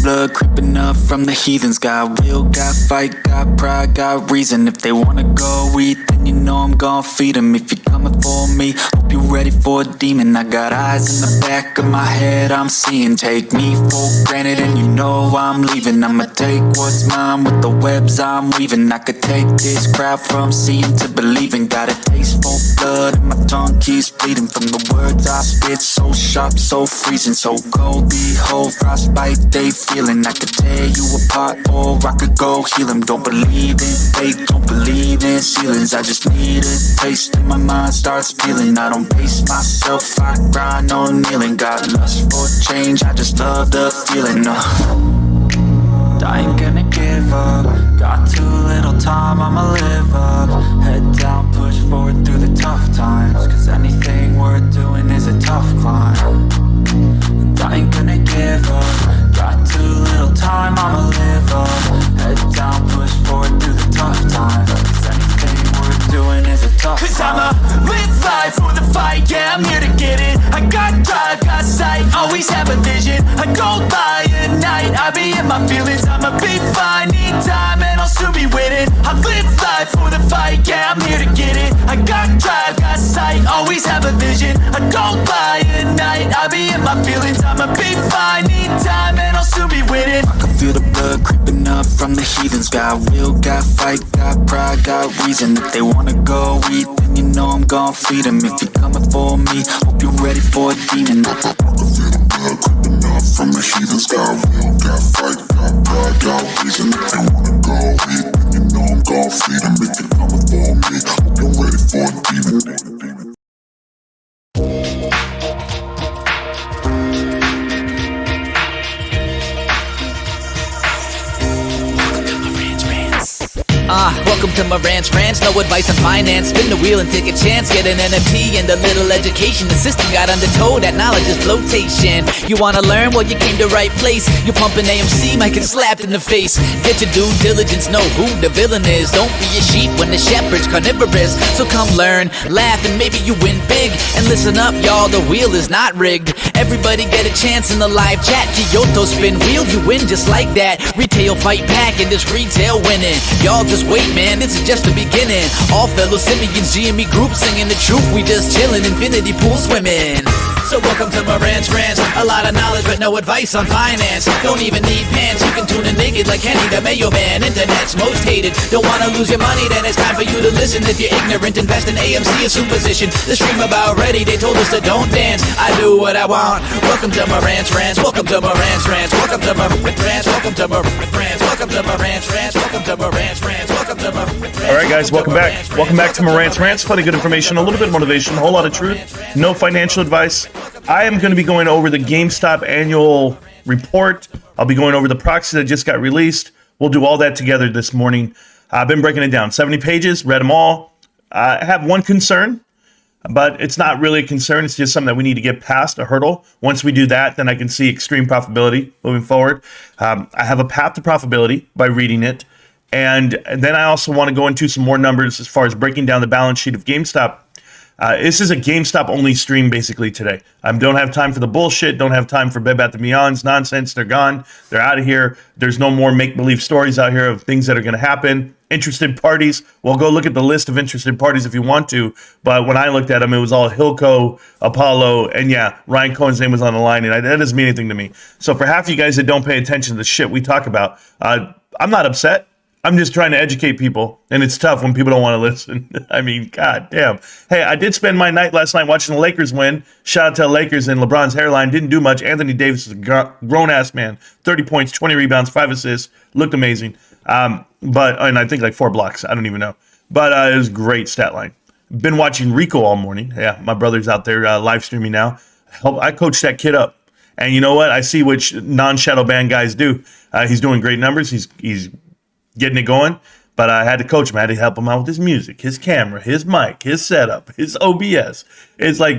blood creeping up from the heathens. Got will, got fight, got pride, got reason. If they wanna go eat, then you know I'm gon' feed them. If you're coming for me, hope you're ready for a demon. I got eyes in the back of my head, I'm seeing. Take me for granted and you know I'm leaving. I'ma take what's mine with the webs I'm weaving. I could take this crowd from seeing to believing. Got a taste for blood and my tongue keeps bleeding from the words I spit. So sharp, so freezing, so cold. Behold, frostbite they feeling. I could tear you apart or I could go heal them. Don't believe in fate, don't believe in ceilings. I just need a taste and my mind starts feeling. I don't pace myself, I grind on kneeling. Got lust for change, I just love the feeling. I ain't gonna give up. Got too little time, I'ma live up. Head down, push forward through the tough times. Cause anything worth doing is a tough climb. And I ain't gonna give up. Got too little time, I'ma live up. Head down, push forward through the tough times. Cause anything worth doing is a tough climb. Cause I'ma live life for the fight, yeah, I'm here to get it. I got drive, got sight, always have a vision. I go by at night, I be in my feelings. I'ma be fine, need time, and I'll soon be winning. I live life for the fight, yeah, I'm here to get it. I got drive, got sight, always have a vision. I go by at night, I be in my feelings. I'ma be fine, need time, and I'll soon be winning. I can feel the blood creeping up from the heathens. Got will, got fight, got pride, got reason. If they wanna go eat, then you know I'm gon' feed them. If you're coming for me, hope you're ready for a demon. I can feel the blood creeping up from the heathens. Got will, got fight, got pride, got reason. If they wanna go eat, then you know I'm gon' feed them. If you're coming for me, hope you're ready for a demon. Welcome to Marantz Rantz, no advice on finance. Spin the wheel and take a chance. Get an NFT and a little education. The system got undertow, that knowledge is flotation. You wanna learn? Well, you came to right place. You're pumping AMC, might get slapped in the face. Get your due diligence, know who the villain is. Don't be a sheep when the shepherd's carnivorous. So come learn, laugh, and maybe you win big. And listen up, y'all, the wheel is not rigged. Everybody get a chance in the live chat. Kyoto spin wheel, you win just like that. Retail fight back and this retail winning. Y'all just wait, man, this is just the beginning. All fellow simians, GME group singing the truth. We just chillin', infinity pool swimming. So welcome to Marantz Rantz. A lot of knowledge but no advice on finance. Don't even need pants, you can tune in naked like Kenny the Mayo Man. Internet's most hated. Don't wanna lose your money, then it's time for you to listen. If you're ignorant, invest in AMC, a superstition. The stream about ready, they told us to don't dance. I do what I want. Welcome to Marantz Rantz. Welcome to Marantz Rantz. Welcome to Marantz Rantz. Welcome to Marantz Rantz. Welcome to Marantz Rantz. Welcome to Marantz Rantz. Welcome to Marantz Rantz. All right, guys, welcome back. Welcome back to Marantz Rantz. Plenty of good information, a little bit of motivation, a whole lot of truth. No financial advice. I am going to be going over the GameStop annual report. I'll be going over the Proxy that just got released. We'll do all that together this morning. I've been breaking it down. 70 pages, read them all. I have one concern, but it's not really a concern. It's just something that we need to get past, a hurdle. Once we do that, then I can see extreme profitability moving forward. I have a path to profitability by reading it. And then I also want to go into some more numbers as far as breaking down the balance sheet of GameStop. This is a GameStop only stream basically today. I don't have time for the bullshit. Don't have time for Bed Bath & Beyond's nonsense. They're gone. They're out of here. There's no more make-believe stories out here of things that are going to happen. Interested parties. Well, go look at the list of interested parties if you want to. But when I looked at them, it was all Hilco, Apollo, and yeah, Ryan Cohen's name was on the line, and that doesn't mean anything to me. So for half of you guys that don't pay attention to the shit we talk about, I'm not upset. I'm just trying to educate people, and it's tough when people don't want to listen. I mean, god damn. Hey, I did spend my night last night watching the Lakers win. Shout out to the Lakers, and LeBron's hairline didn't do much. Anthony Davis is a grown-ass man. 30 points, 20 rebounds, 5 assists. Looked amazing. And I think like 4 blocks. I don't even know. But it was a great stat line. Been watching Rico all morning. Yeah, my brother's out there live streaming now. I coached that kid up. And you know what? I see which non-shadow band guys do. He's doing great numbers. He's getting it going, but I had to coach him. I had to help him out with his music, his camera, his mic, his setup, his OBS. It's like,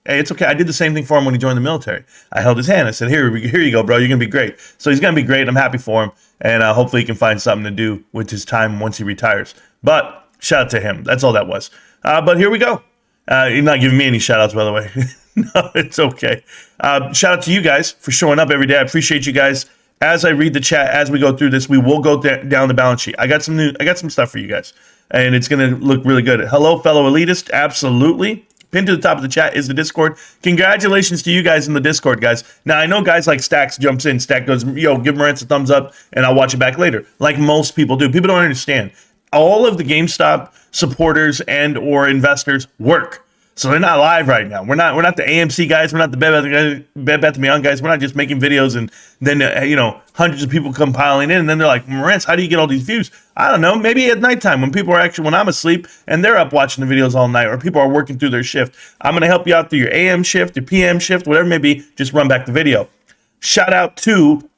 hey, it's okay. I did the same thing for him when he joined the military. I held his hand. I said, here you go, bro. You're going to be great. So he's going to be great. I'm happy for him, and hopefully he can find something to do with his time once he retires. But shout out to him. That's all that was. But here we go. You're not giving me any shout outs, by the way. No, it's okay. Shout out to you guys for showing up every day. I appreciate you guys. as I read the chat, as we go through this, we will go down the balance sheet. I got some stuff for you guys, and it's going to look really good. Hello, fellow elitist. Absolutely. Pinned to the top of the chat is the Discord. Congratulations to you guys in the Discord, guys. Now, I know guys like Stacks jumps in. Stack goes, yo, give Marantz a thumbs up, and I'll watch it back later, like most people do. People don't understand. All of the GameStop supporters and or investors work. So they're not live right now. We're not the AMC guys. We're not the Bed Bath & Beyond guys. We're not just making videos and then hundreds of people come piling in, and then they're like, Marantz, how do you get all these views? I don't know. Maybe at nighttime when I'm asleep and they're up watching the videos all night, or people are working through their shift. I'm gonna help you out through your AM shift, your PM shift, whatever it may be. Just run back the video. Shout out to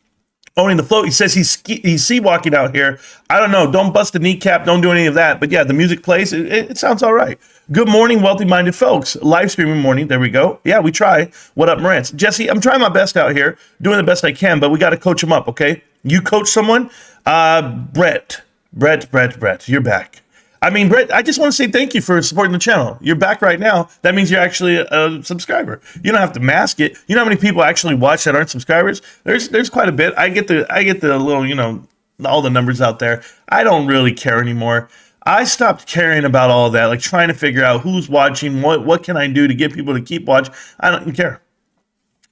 Owning the Float. He says he's sea walking out here. I don't know. Don't bust a kneecap. Don't do any of that. But yeah, the music plays. It sounds all right. Good morning, wealthy-minded folks. Live streaming morning. There we go. Yeah, we try. What up, Marantz? Jesse, I'm trying my best out here, doing the best I can, but we got to coach them up, okay? You coach someone. Brett, you're back. I mean, Brett, I just want to say thank you for supporting the channel. You're back right now. That means you're actually a subscriber. You don't have to mask it. You know how many people actually watch that aren't subscribers? There's quite a bit. I get the little, all the numbers out there. I don't really care anymore. I stopped caring about all of that, like trying to figure out who's watching, what can I do to get people to keep watching. I don't care.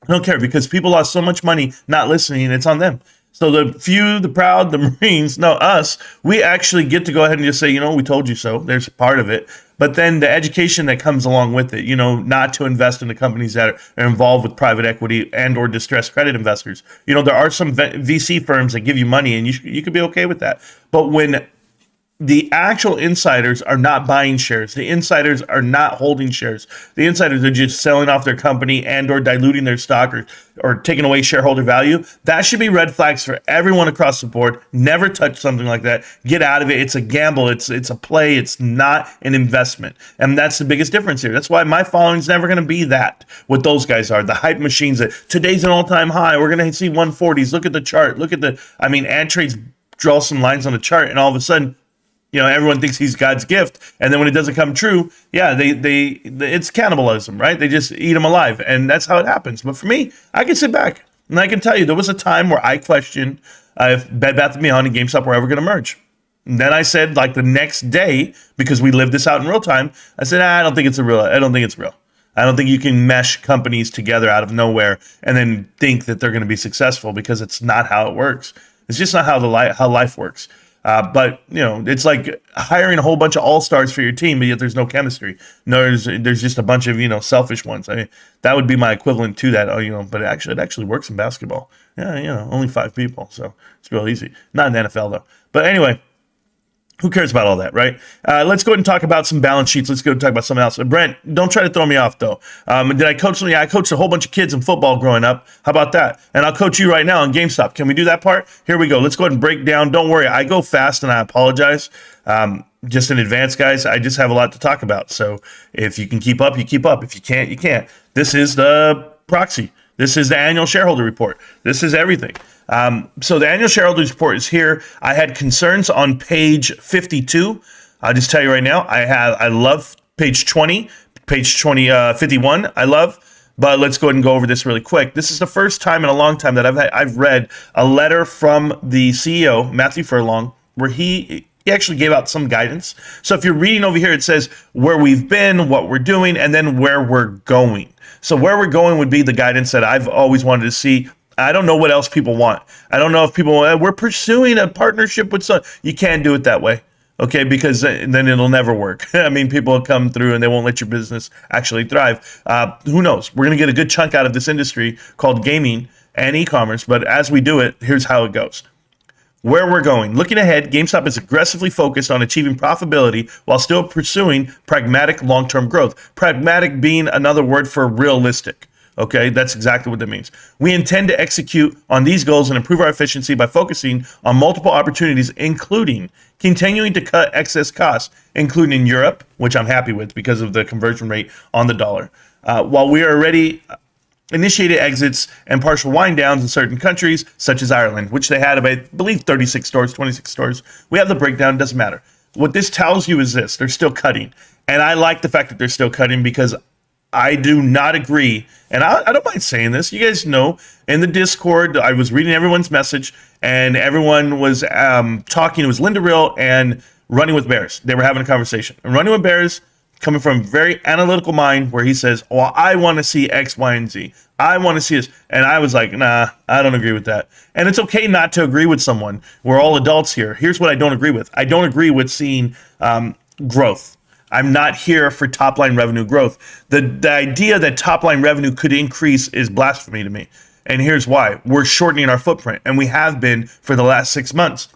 I don't care because people lost so much money not listening. It's on them. So the few, the proud, the Marines, no, us, we actually get to go ahead and just say, we told you so. There's part of it. But then the education that comes along with it, not to invest in the companies that are involved with private equity and or distressed credit investors. There are some VC firms that give you money and you could be okay with that. But when the actual insiders are not buying shares, the insiders are not holding shares, the insiders are just selling off their company and or diluting their stock or taking away shareholder value, that should be red flags for everyone across the board. Never touch something like that. Get out of it. It's a gamble. It's a play. It's not an investment. And that's the biggest difference here. That's why my following is never going to be that. What those guys are, the hype machines that today's an all-time high. We're going to see 140s. Look at the chart. AdTrades draw some lines on the chart and all of a sudden, everyone thinks he's God's gift, and then when it doesn't come true, yeah, it's cannibalism, right? They just eat him alive, and that's how it happens. But for me, I can sit back, and I can tell you, there was a time where I questioned if Bed Bath & Beyond and GameStop were ever going to merge. And then I said, like the next day, because we lived this out in real time, I said, I don't think it's real. I don't think you can mesh companies together out of nowhere and then think that they're going to be successful, because it's not how it works. It's just not how life works. But it's like hiring a whole bunch of all-stars for your team, but yet there's no chemistry. No, there's just a bunch of selfish ones. I mean, that would be my equivalent to that. But it actually works in basketball. Yeah, only 5 people, so it's real easy. Not in the NFL though. But anyway, who cares about all that, right? Let's go ahead and talk about some balance sheets. Let's go and talk about something else. Brent, don't try to throw me off, though. Did I coach something? Yeah, I coached a whole bunch of kids in football growing up. How about that? And I'll coach you right now on GameStop. Can we do that part? Here we go. Let's go ahead and break down. Don't worry. I go fast, and I apologize. Just in advance, guys. I just have a lot to talk about. So if you can keep up, you keep up. If you can't, you can't. This is the Proxy. This is the annual shareholder report. This is everything. So the annual shareholders report is here. I had concerns on page 52. I'll just tell you right now, I love page 20, 51. I love, but let's go ahead and go over this really quick. This is the first time in a long time that I've read a letter from the CEO, Matthew Furlong, where he actually gave out some guidance. So if you're reading over here, it says where we've been, what we're doing, and then where we're going. So where we're going would be the guidance that I've always wanted to see. I don't know what else people want. I don't know if people want, we're pursuing a partnership with some. You can't do it that way, okay? Because then it'll never work. I mean, people will come through and they won't let your business actually thrive. Who knows? We're going to get a good chunk out of this industry called gaming and e-commerce. But as we do it, here's how it goes. Where we're going. Looking ahead, GameStop is aggressively focused on achieving profitability while still pursuing pragmatic long-term growth. Pragmatic being another word for realistic. Okay, that's exactly what that means. We intend to execute on these goals and improve our efficiency by focusing on multiple opportunities, including continuing to cut excess costs, including in Europe, which I'm happy with because of the conversion rate on the dollar. While we are already initiated exits and partial wind downs in certain countries, such as Ireland, which they had, I believe, 36 stores, 26 stores. We have the breakdown, doesn't matter. What this tells you is this, they're still cutting. And I like the fact that they're still cutting because I do not agree. And I don't mind saying this. You guys know in the Discord, I was reading everyone's message and everyone was talking. It was Linda Real and Running with Bears. They were having a conversation. And Running with Bears, coming from a very analytical mind where he says, well, I want to see X, Y, and Z. I want to see this. And I was like, nah, I don't agree with that. And it's okay not to agree with someone. We're all adults here. Here's what I don't agree with. I don't agree with seeing growth. I'm not here for top line revenue growth. The idea that top line revenue could increase is blasphemy to me. And here's why. We're shortening our footprint, and we have been for the last 6 months.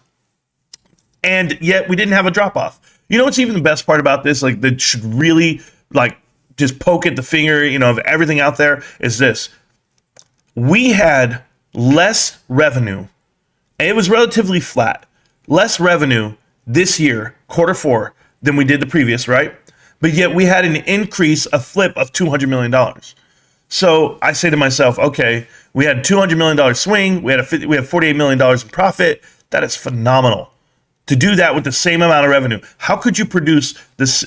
And yet we didn't have a drop off. You know what's even the best part about this? Like, that should really like just poke at the finger, of everything out there is this. We had less revenue. And it was relatively flat. Less revenue this year, quarter four, than we did the previous, right? But yet we had an increase, a flip of $200 million. So I say to myself, okay, we had $200 million swing. We had $48 million in profit. That is phenomenal. To do that with the same amount of revenue, how could you produce this,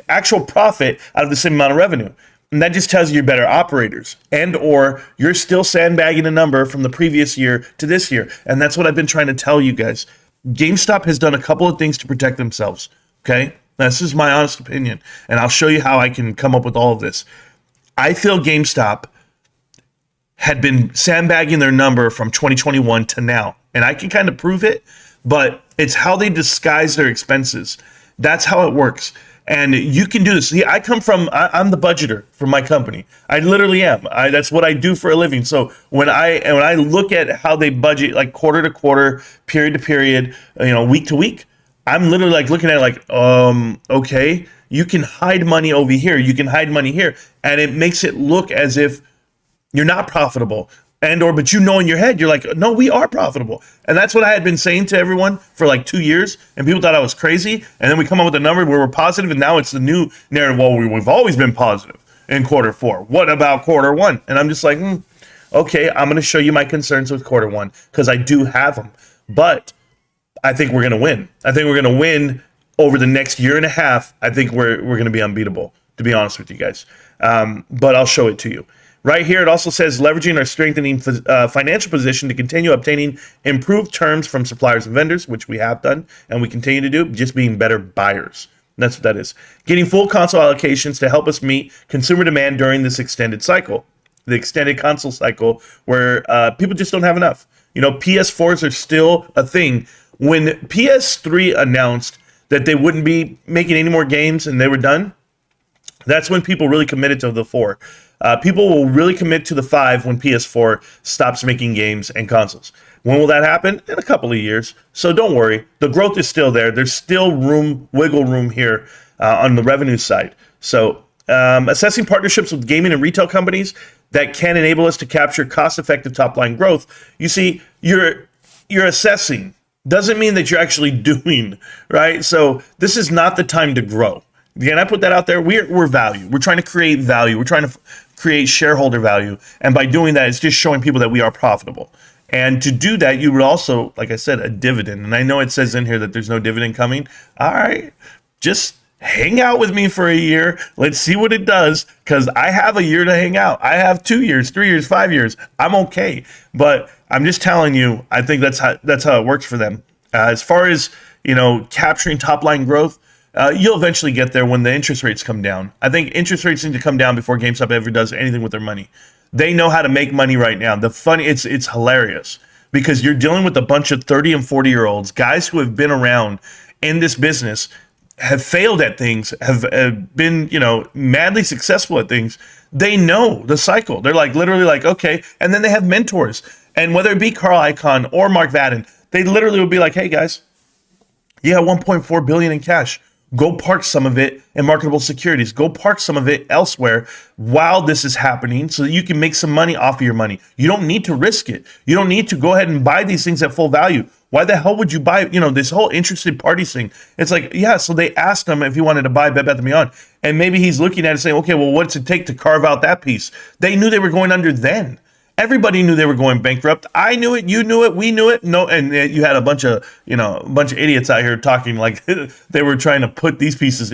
actual profit out of the same amount of revenue? And that just tells you you're better operators, and or you're still sandbagging a number from the previous year to this year. And that's what I've been trying to tell you guys. GameStop has done a couple of things to protect themselves. Okay, this is my honest opinion, and I'll show you how I can come up with all of this. I feel GameStop had been sandbagging their number from 2021 to now, and I can kind of prove it, but it's how they disguise their expenses. That's how it works, and you can do this. See, I'm the budgeter for my company. I literally am. That's what I do for a living. So when I look at how they budget, like quarter to quarter, period to period, week to week, I'm literally like looking at it like, okay, you can hide money over here. You can hide money here. And it makes it look as if you're not profitable. But in your head, you're like, no, we are profitable. And that's what I had been saying to everyone for like 2 years. And people thought I was crazy. And then we come up with a number where we're positive. And now it's the new narrative. Well, we've always been positive in quarter four. What about quarter one? And I'm just like, okay, I'm going to show you my concerns with quarter one because I do have them. But I think we're going to win. I think we're going to win over the next year and a half. I think we're going to be unbeatable, to be honest with you guys. But I'll show it to you. Right here, it also says leveraging our strengthening financial position to continue obtaining improved terms from suppliers and vendors, which we have done and we continue to do, just being better buyers. That's what that is. Getting full console allocations to help us meet consumer demand during this extended cycle, the extended console cycle where people just don't have enough. PS4s are still a thing. When PS3 announced that they wouldn't be making any more games and they were done, that's when people really committed to the 4. People will really commit to the 5 when PS4 stops making games and consoles. When will that happen? In a couple of years. So don't worry. The growth is still there. There's still wiggle room here on the revenue side. So assessing partnerships with gaming and retail companies that can enable us to capture cost-effective top-line growth. You see, you're assessing. Doesn't mean that you're actually doing, right? So this is not the time to grow. Again, I put that out there. We're value. We're trying to create value. We're trying to create shareholder value. And by doing that, it's just showing people that we are profitable. And to do that, you would also, like I said, a dividend. And I know it says in here that there's no dividend coming. All right, just hang out with me for a year. Let's see what it does, because I have a year to hang out. I have 2 years, 3 years, 5 years. I'm okay. But I'm just telling you, I think that's how it works for them. As far as, capturing top line growth, you'll eventually get there when the interest rates come down. I think interest rates need to come down before GameStop ever does anything with their money. They know how to make money right now. It's hilarious because you're dealing with a bunch of 30 and 40-year-olds, guys who have been around in this business, have failed at things, have been, madly successful at things. They know the cycle. They're literally okay. And then they have mentors. And whether it be Carl Icahn or Mark Vadden, they literally will be like, hey guys, you have $1.4 billion in cash. Go park some of it in marketable securities. Go park some of it elsewhere while this is happening so that you can make some money off of your money. You don't need to risk it. You don't need to go ahead and buy these things at full value. Why the hell would you buy, this whole interested parties thing? It's like, yeah, so they asked him if he wanted to buy Bed Bath & Beyond. And maybe he's looking at it saying, okay, well, what's it take to carve out that piece? They knew they were going under then. Everybody knew they were going bankrupt. I knew it. You knew it. We knew it. No, and you had a bunch of idiots out here talking like they were trying to put these pieces.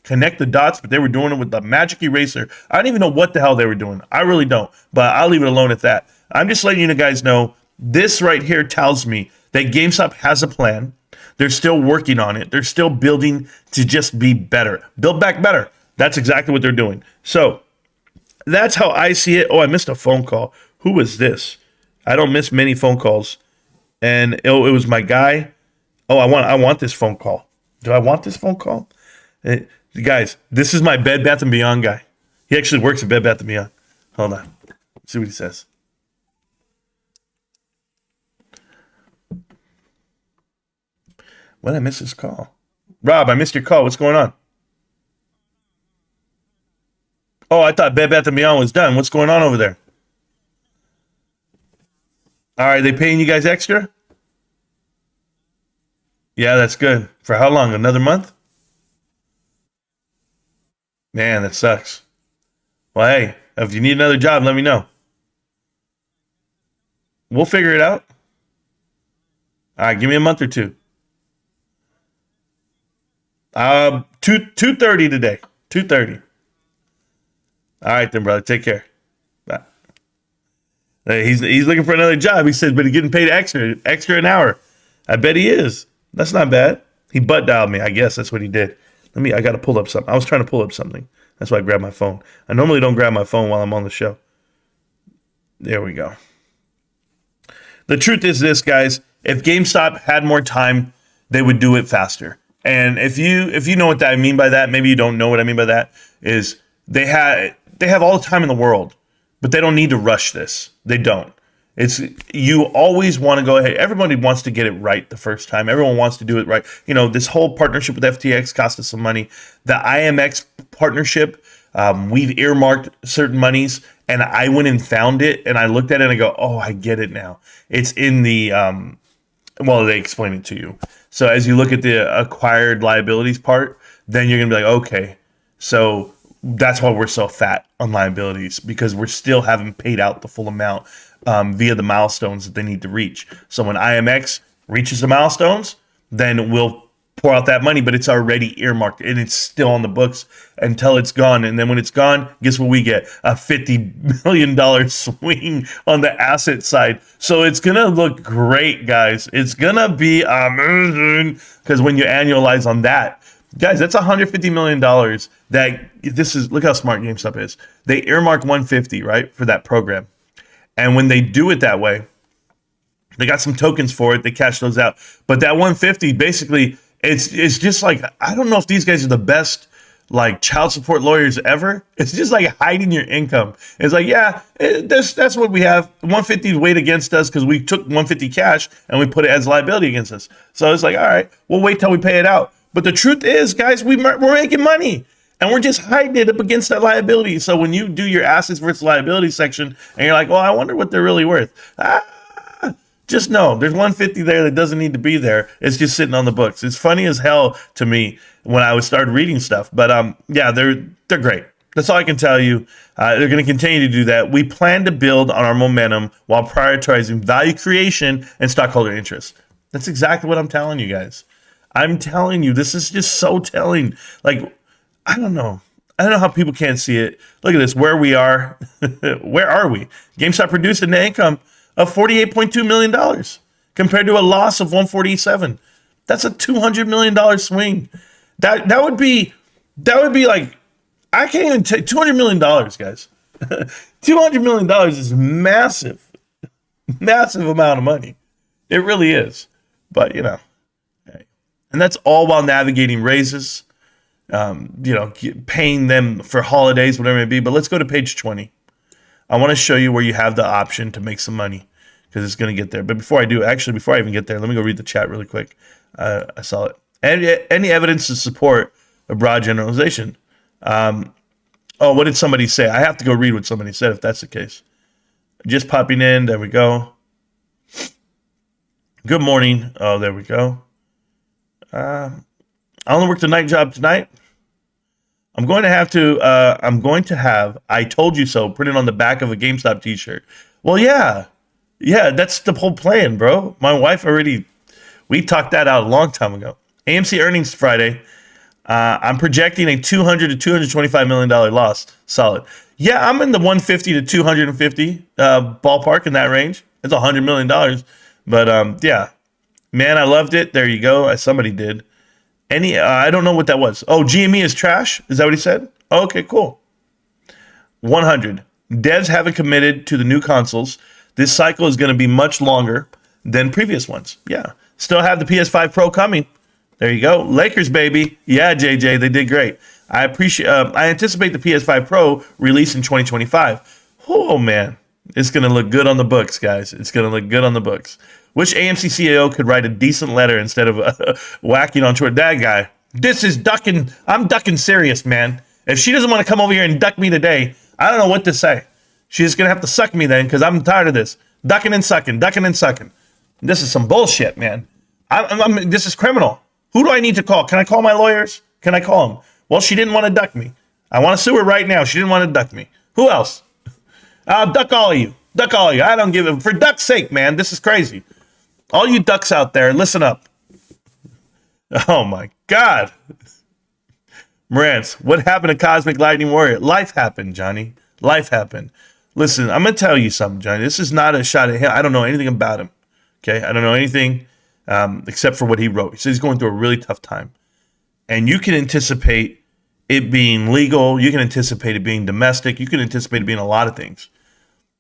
connect the dots, but they were doing it with the magic eraser. I don't even know what the hell they were doing. I really don't, but I'll leave it alone at that. I'm just letting you guys know this right here tells me that GameStop has a plan. They're still working on it. They're still building to just be better. Build back better. That's exactly what they're doing. So that's how I see it. Oh, I missed a phone call. Who was this? I don't miss many phone calls. And it was my guy. Oh, I want this phone call. Do I want this phone call? Guys, this is my Bed Bath & Beyond guy. He actually works at Bed Bath & Beyond. Hold on. Let's see what he says. When did I miss his call? Rob, I missed your call. What's going on? Oh, I thought Bed Bath & Beyond was done. What's going on over there? All right, they paying you guys extra? Yeah, that's good. For how long? Another month? Man, that sucks. Well, hey, if you need another job, let me know. We'll figure it out. All right, give me a month or two. 2:30 today. 2:30. All right then, brother. Take care. Bye. Hey, he's looking for another job. He says, but he's getting paid extra an hour. I bet he is. That's not bad. He butt dialed me. I guess that's what he did. I got to pull up something. I was trying to pull up something. That's why I grabbed my phone. I normally don't grab my phone while I'm on the show. There we go. The truth is this, guys. If GameStop had more time, they would do it faster. And if you know what I mean by that, maybe you don't know what I mean by that, is they have all the time in the world, but they don't need to rush this. They don't. You always want to go ahead. Everybody wants to get it right the first time. Everyone wants to do it right. You know, this whole partnership with FTX cost us some money. The IMX partnership, we've earmarked certain monies, and I went and found it, and I looked at it and I go, oh, I get it now. It's in the, well, they explain it to you. So as you look at the acquired liabilities part, then you're going to be like, okay, so that's why we're so fat on liabilities, because we're still haven't paid out the full amount via the milestones that they need to reach. So when IMX reaches the milestones, then we'll pour out that money, but it's already earmarked and it's still on the books until it's gone. And then when it's gone, guess what we get? A $50 million swing on the asset side. So it's going to look great, guys. It's going to be amazing, because when you annualize on that, guys, that's $150 million look how smart GameStop is. They earmark 150, right, for that program. And when they do it that way, they got some tokens for it. They cash those out. But that 150, basically, it's just like, I don't know if these guys are the best like child support lawyers ever. It's just like hiding your income. It's like, yeah, that's what we have. 150 is weighed against us because we took 150 cash and we put it as liability against us. So it's like, all right, we'll wait till we pay it out. But the truth is, guys, we're making money. And we're just hiding it up against that liability. So when you do your assets versus liability section and you're like, well, I wonder what they're really worth. Just know there's 150 there that doesn't need to be there. It's just sitting on the books. It's funny as hell to me when I would start reading stuff. But yeah, they're great. That's all I can tell you. They're going to continue to do that. We plan to build on our momentum while prioritizing value creation and stockholder interest. That's exactly what I'm telling you guys. I'm telling you, this is just so telling. Like, I don't know how people can't see it. Look at this, where we are. Where are we? GameStop produced a net income of $48.2 million compared to a loss of $147. That's a $200 million swing. That would be like, I can't even take $200 million, guys. $200 million is massive amount of money. It really is. But, you know, and that's all while navigating raises, paying them for holidays, whatever it may be. But let's go to page 20. I want to show you where you have the option to make some money, because it's going to get there. But before I even get there, let me go read the chat really quick. I saw it. Any evidence to support a broad generalization? What did somebody say? I have to go read what somebody said if that's the case. Just popping in. There we go. Good morning. Oh, there we go. I only worked a night job tonight. I'm going to have I told you so printed on the back of a GameStop t-shirt. Well, yeah, that's the whole plan, bro. My wife we talked that out a long time ago. AMC earnings Friday. I'm projecting a 200 to 225 million dollar loss. Solid. Yeah, I'm in the 150 to 250 ballpark, in that range. It's $100 million. But yeah, man, I loved it. There you go. Somebody did. I don't know what that was. Oh, GME is trash? Is that what he said? Okay, cool. 100. Devs haven't committed to the new consoles. This cycle is going to be much longer than previous ones. Yeah. Still have the PS5 Pro coming. There you go. Lakers, baby. Yeah, JJ, they did great. I anticipate the PS5 Pro release in 2025. Oh, man. It's going to look good on the books, guys. It's going to look good on the books. Wish AMC CAO could write a decent letter instead of whacking onto it. That guy. This is ducking. I'm ducking serious, man. If she doesn't want to come over here and duck me today, I don't know what to say. She's going to have to suck me then, because I'm tired of this. Ducking and sucking, ducking and sucking. This is some bullshit, man. This is criminal. Who do I need to call? Can I call my lawyers? Can I call them? Well, she didn't want to duck me. I want to sue her right now. She didn't want to duck me. Who else? I'll duck all of you. Duck all of you. I don't give a... For duck's sake, man, this is crazy. All you ducks out there, listen up. Oh, my God. Marantz, what happened to Cosmic Lightning Warrior? Life happened, Johnny. Life happened. Listen, I'm going to tell you something, Johnny. This is not a shot at him. I don't know anything about him. Okay? I don't know anything except for what he wrote. He says he's going through a really tough time. And you can anticipate it being legal. You can anticipate it being domestic. You can anticipate it being a lot of things.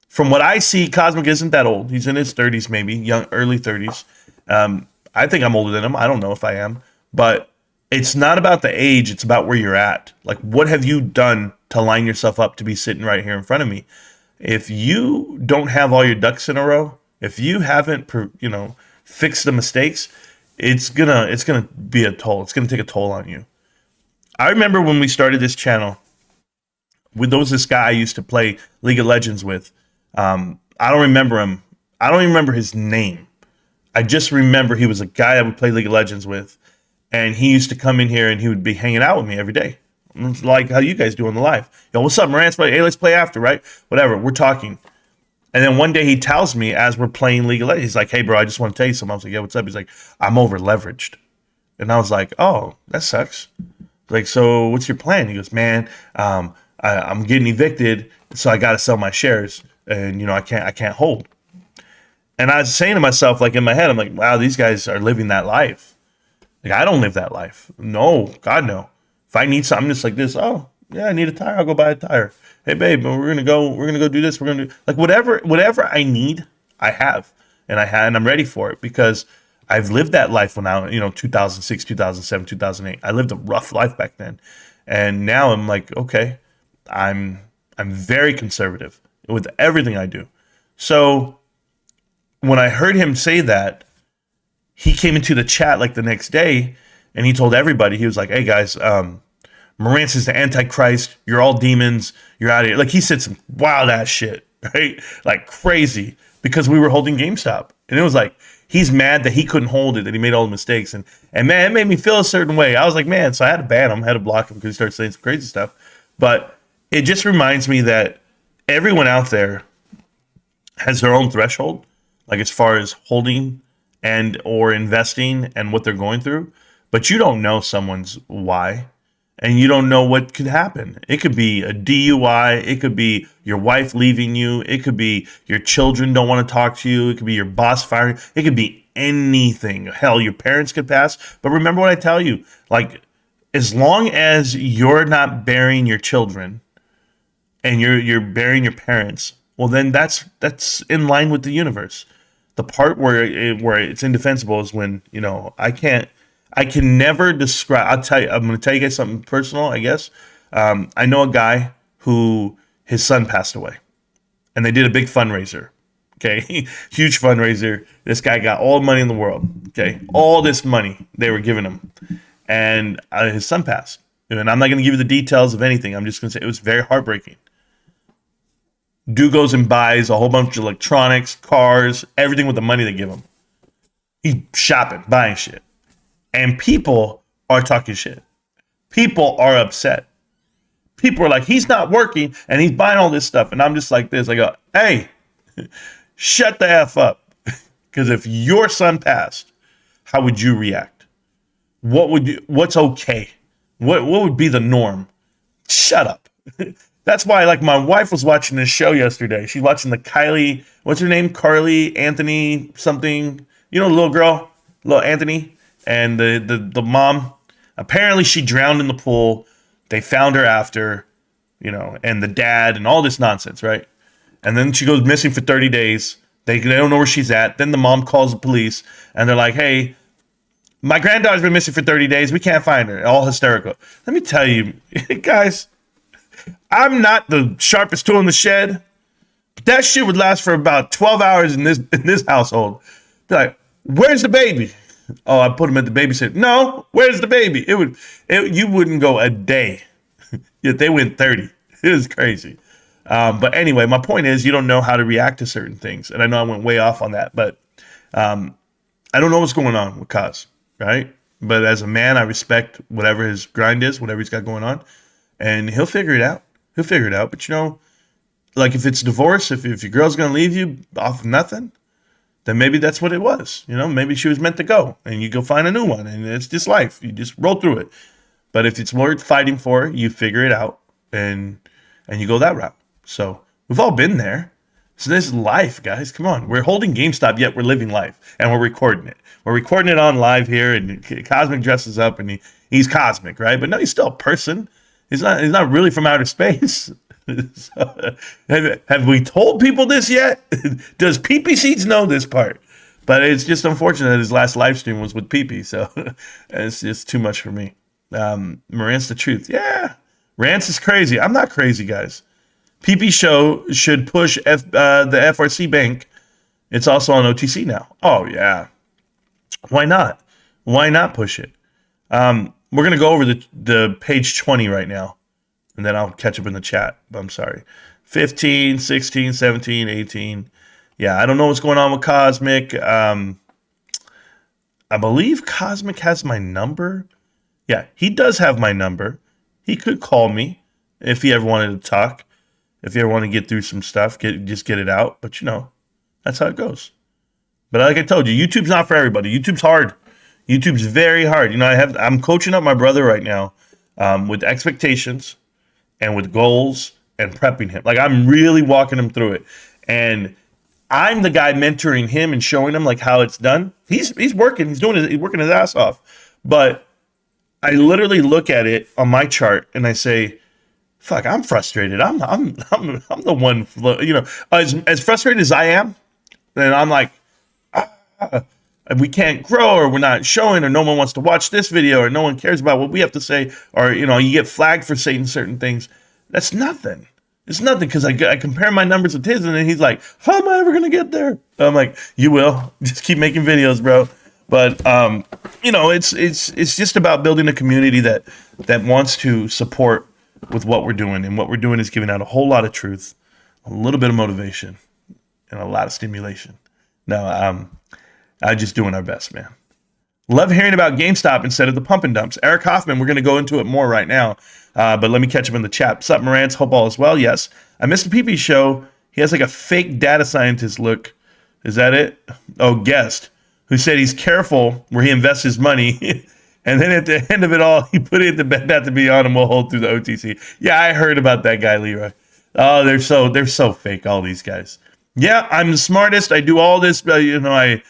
From what I see, Cosmic isn't that old. He's in his 30s, maybe, early 30s. I think I'm older than him. I don't know if I am. But it's not about the age. It's about where you're at. Like, what have you done to line yourself up to be sitting right here in front of me? If you don't have all your ducks in a row, if you haven't, fixed the mistakes, it's gonna be a toll. It's gonna take a toll on you. I remember when we started this channel, there was this guy I used to play League of Legends with. I don't remember him. I don't even remember his name. I just remember he was a guy I would play League of Legends with, and he used to come in here and he would be hanging out with me every day, like how you guys do on the live. Yo, what's up, Marantz? Hey, let's play after, right? Whatever, we're talking. And then one day he tells me as we're playing League of Legends, he's like, hey, bro, I just want to tell you something. I was like, yeah, what's up? He's like, I'm over leveraged. And I was like, oh, that sucks. Like, so what's your plan? He goes, man, I'm getting evicted, so I got to sell my shares. And, I can't hold. And I was saying to myself, like in my head, I'm like, wow, these guys are living that life. Like, I don't live that life. No, God, no. If I need something, I'm just like this. Oh, yeah, I need a tire. I'll go buy a tire. Hey, babe, we're gonna go do this. We're gonna do like whatever I need, I have, and I'm ready for it because I've lived that life when I, 2006, 2007, 2008. I lived a rough life back then, and now I'm like, okay, I'm very conservative with everything I do. So when I heard him say that, he came into the chat like the next day, and he told everybody, he was like, hey guys, Marantz is the Antichrist. You're all demons. You're out of here. Like, he said some wild ass shit, right? Like crazy, because we were holding GameStop. And it was like, he's mad that he couldn't hold it, that he made all the mistakes. And man, it made me feel a certain way. I was like, man, so I had to ban him, had to block him because he started saying some crazy stuff. But it just reminds me that everyone out there has their own threshold, like as far as holding and or investing and what they're going through. But you don't know someone's why. And you don't know what could happen. It could be a DUI. It could be your wife leaving you. It could be your children don't want to talk to you. It could be your boss firing. It could be anything. Hell, your parents could pass. But remember what I tell you. Like, as long as you're not burying your children and you're burying your parents, well, then that's in line with the universe. The part where it's indefensible is when, I can never describe. I'm going to tell you guys something personal, I guess. I know a guy who his son passed away, and they did a big fundraiser. Okay, huge fundraiser. This guy got all the money in the world. Okay, all this money they were giving him, and his son passed. And I'm not going to give you the details of anything. I'm just going to say it was very heartbreaking. Dude goes and buys a whole bunch of electronics, cars, everything with the money they give him. He's shopping, buying shit. And people are talking shit. People are upset. People are like, he's not working and he's buying all this stuff. And I'm just like this. I go, hey, shut the F up. Because if your son passed, how would you react? What's okay? What would be the norm? Shut up. That's why, like, my wife was watching this show yesterday. She's watching the Kylie, what's her name? Carly Anthony something. You know, the little girl, little Anthony, and the mom. Apparently, she drowned in the pool. They found her after, you know, and the dad and all this nonsense, right? And then she goes missing for 30 days. They don't know where she's at. Then the mom calls the police, and they're like, hey, my granddaughter's been missing for 30 days. We can't find her. All hysterical. Let me tell you, guys, I'm not the sharpest tool in the shed, but that shit would last for about 12 hours in this household. Be like, where's the baby? Oh, I put him at the babysitter. No, where's the baby? You wouldn't go a day. Yet they went 30. It was crazy. But anyway, my point is you don't know how to react to certain things. And I know I went way off on that, but I don't know what's going on with Kaz, right? But as a man, I respect whatever his grind is, whatever he's got going on. And he'll figure it out. He'll figure it out. But, you know, like if it's divorce, if your girl's going to leave you off of nothing, then maybe that's what it was. You know, maybe she was meant to go and you go find a new one. And it's just life. You just roll through it. But if it's worth fighting for, you figure it out and you go that route. So we've all been there. So this is life, guys. Come on. We're holding GameStop, yet we're living life. And we're recording it. We're recording it on live here. And Cosmic dresses up and he's Cosmic, right? But no, he's still a person. He's not really from outer space. So, have we told people this yet? Does PP Seeds know this part? But it's just unfortunate that his last live stream was with PP. So it's just too much for me. Marantz the truth. Yeah. Rantz is crazy. I'm not crazy, guys. PP show should push the FRC bank. It's also on OTC now. Oh, yeah. Why not? Why not push it? We're going to go over the page 20 right now, and then I'll catch up in the chat. I'm sorry. 15, 16, 17, 18. Yeah, I don't know what's going on with Cosmic. I believe Cosmic has my number. Yeah, he does have my number. He could call me if he ever wanted to talk. If you ever want to get through some stuff, just get it out. But, you know, that's how it goes. But like I told you, YouTube's not for everybody. YouTube's hard. YouTube's very hard. You know, I'm coaching up my brother right now with expectations and with goals and prepping him. Like, I'm really walking him through it. And I'm the guy mentoring him and showing him, like, how it's done. He's working. He's working his ass off. But I literally look at it on my chart and I say, fuck, I'm frustrated. I'm the one, you know, as frustrated as I am. And I'm like, we can't grow, or we're not showing, or no one wants to watch this video, or no one cares about what we have to say, or, you know, you get flagged for saying certain things. That's nothing. It's nothing, because I compare my numbers with his, and then he's like, how am I ever going to get there? I'm like, you will. Just keep making videos, bro. But, you know, it's just about building a community that wants to support with what we're doing. And what we're doing is giving out a whole lot of truth, a little bit of motivation, and a lot of stimulation. No, I'm just doing our best, man. Love hearing about GameStop instead of the pump and dumps. Eric Hoffman, we're going to go into it more right now. But let me catch him in the chat. What's up, Marantz? Hope all is well. Yes. I missed the PP show. He has like a fake data scientist look. Is that it? Oh, guest. Who said he's careful where he invests his money. And then at the end of it all, he put it in the Bed Bath & Beyond and will hold through the OTC. Yeah, I heard about that guy, Leroy. Oh, they're so fake, all these guys. Yeah, I'm the smartest. I do all this. You know, I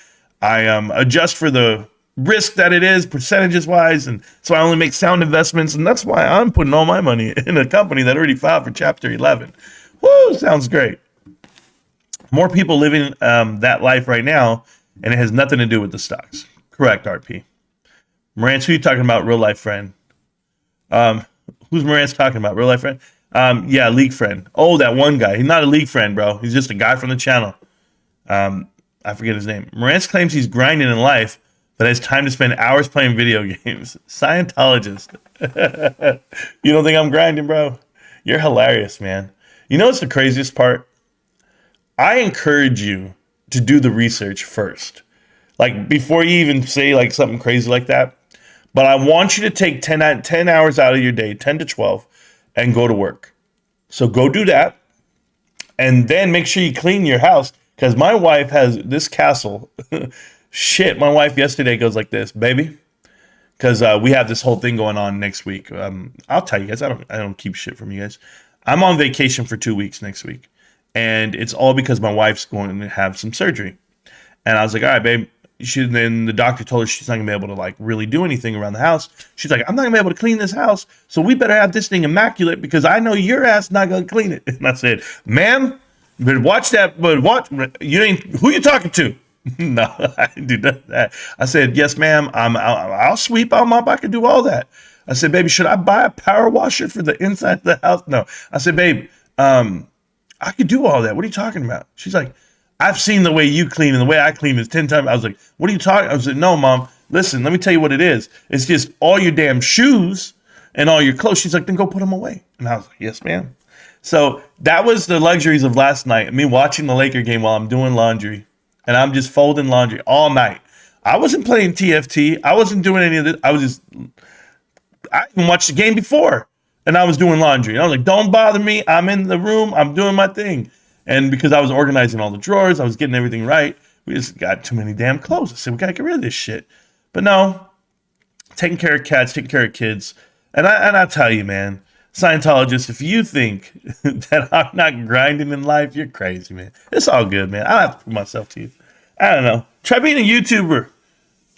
adjust for the risk that it is, percentages wise, and so I only make sound investments, and that's why I'm putting all my money in a company that already filed for Chapter 11. Woo, sounds great. More people living that life right now, and it has nothing to do with the stocks. Correct, RP. Marantz, who are you talking about? Real life friend. Who's Marantz talking about? Real life friend? Yeah, league friend. Oh, that one guy. He's not a league friend, bro. He's just a guy from the channel. I forget his name. Marantz claims he's grinding in life, but has time to spend hours playing video games. Scientologist. You don't think I'm grinding, bro? You're hilarious, man. You know what's the craziest part? I encourage you to do the research first. Like, before you even say, like, something crazy like that. But I want you to take 10 hours out of your day, 10 to 12, and go to work. So go do that. And then make sure you clean your house. Because my wife has this castle. Shit, my wife yesterday goes like this. Baby, because we have this whole thing going on next week. I'll tell you guys, I don't keep shit from you guys. I'm on vacation for 2 weeks next week, and it's all because my wife's going to have some surgery. And I was like, all right, babe. Then the doctor told her she's not gonna be able to like really do anything around the house. She's like, I'm not gonna be able to clean this house, so we better have this thing immaculate because I know your ass not gonna clean it. And I said, ma'am, but watch that. But watch, you ain't who you talking to. No, I didn't do that. I said, yes, ma'am. I'll sweep, I'll mop, I can do all that. I said, baby, should I buy a power washer for the inside of the house? No. I said, babe, I could do all that. What are you talking about? She's like, I've seen the way you clean and the way I clean is 10 times. I was like, what are you talking? I was like, no, mom, listen, let me tell you what it is. It's just all your damn shoes and all your clothes. She's like, then go put them away. And I was like, yes, ma'am. So that was the luxuries of last night. Me watching the Laker game while I'm doing laundry, and I'm just folding laundry all night. I wasn't playing TFT. I wasn't doing any of this. I even watched the game before, and I was doing laundry. And I was like, don't bother me. I'm in the room. I'm doing my thing. And because I was organizing all the drawers, I was getting everything right. We just got too many damn clothes. I said, we got to get rid of this shit. But no, taking care of cats, taking care of kids. And I tell you, man, Scientologists, if you think that I'm not grinding in life, you're crazy, man. It's all good, man. I don't have to prove myself to you. I don't know. Try being a YouTuber.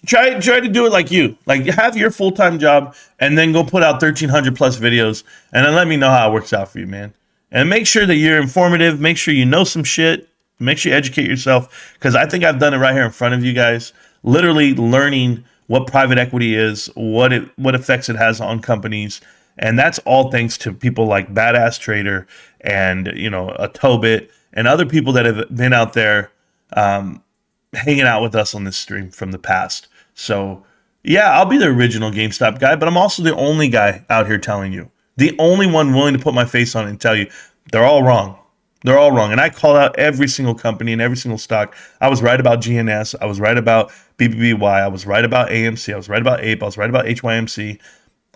Try to do it like you. Like, have your full-time job and then go put out 1,300 plus videos and then let me know how it works out for you, man. And make sure that you're informative. Make sure you know some shit. Make sure you educate yourself. Because I think I've done it right here in front of you guys. Literally learning what private equity is, what effects it has on companies. And that's all thanks to people like Badass Trader and, a Tobit and other people that have been out there hanging out with us on this stream from the past. So, yeah, I'll be the original GameStop guy, but I'm also the only guy out here telling you. The only one willing to put my face on it and tell you they're all wrong. They're all wrong. And I called out every single company and every single stock. I was right about GNS. I was right about BBBY. I was right about AMC. I was right about APE. I was right about HYMC.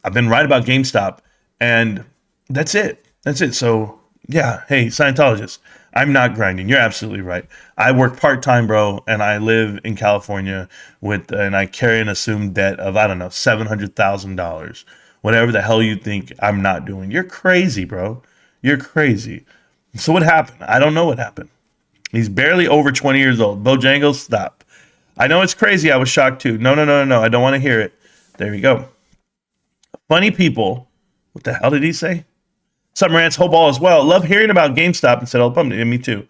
I've been right about GameStop. And that's it. That's it. So, yeah. Hey, Scientologists, I'm not grinding. You're absolutely right. I work part-time, bro, and I live in California and I carry an assumed debt of, $700,000. Whatever the hell you think I'm not doing. You're crazy, bro. You're crazy. So what happened? I don't know what happened. He's barely over 20 years old. Bojangles, stop. I know it's crazy. I was shocked too. No. I don't want to hear it. There you go. Funny people. What the hell did he say? Some Marantz, hope all is well. Love hearing about GameStop and said, oh, me too.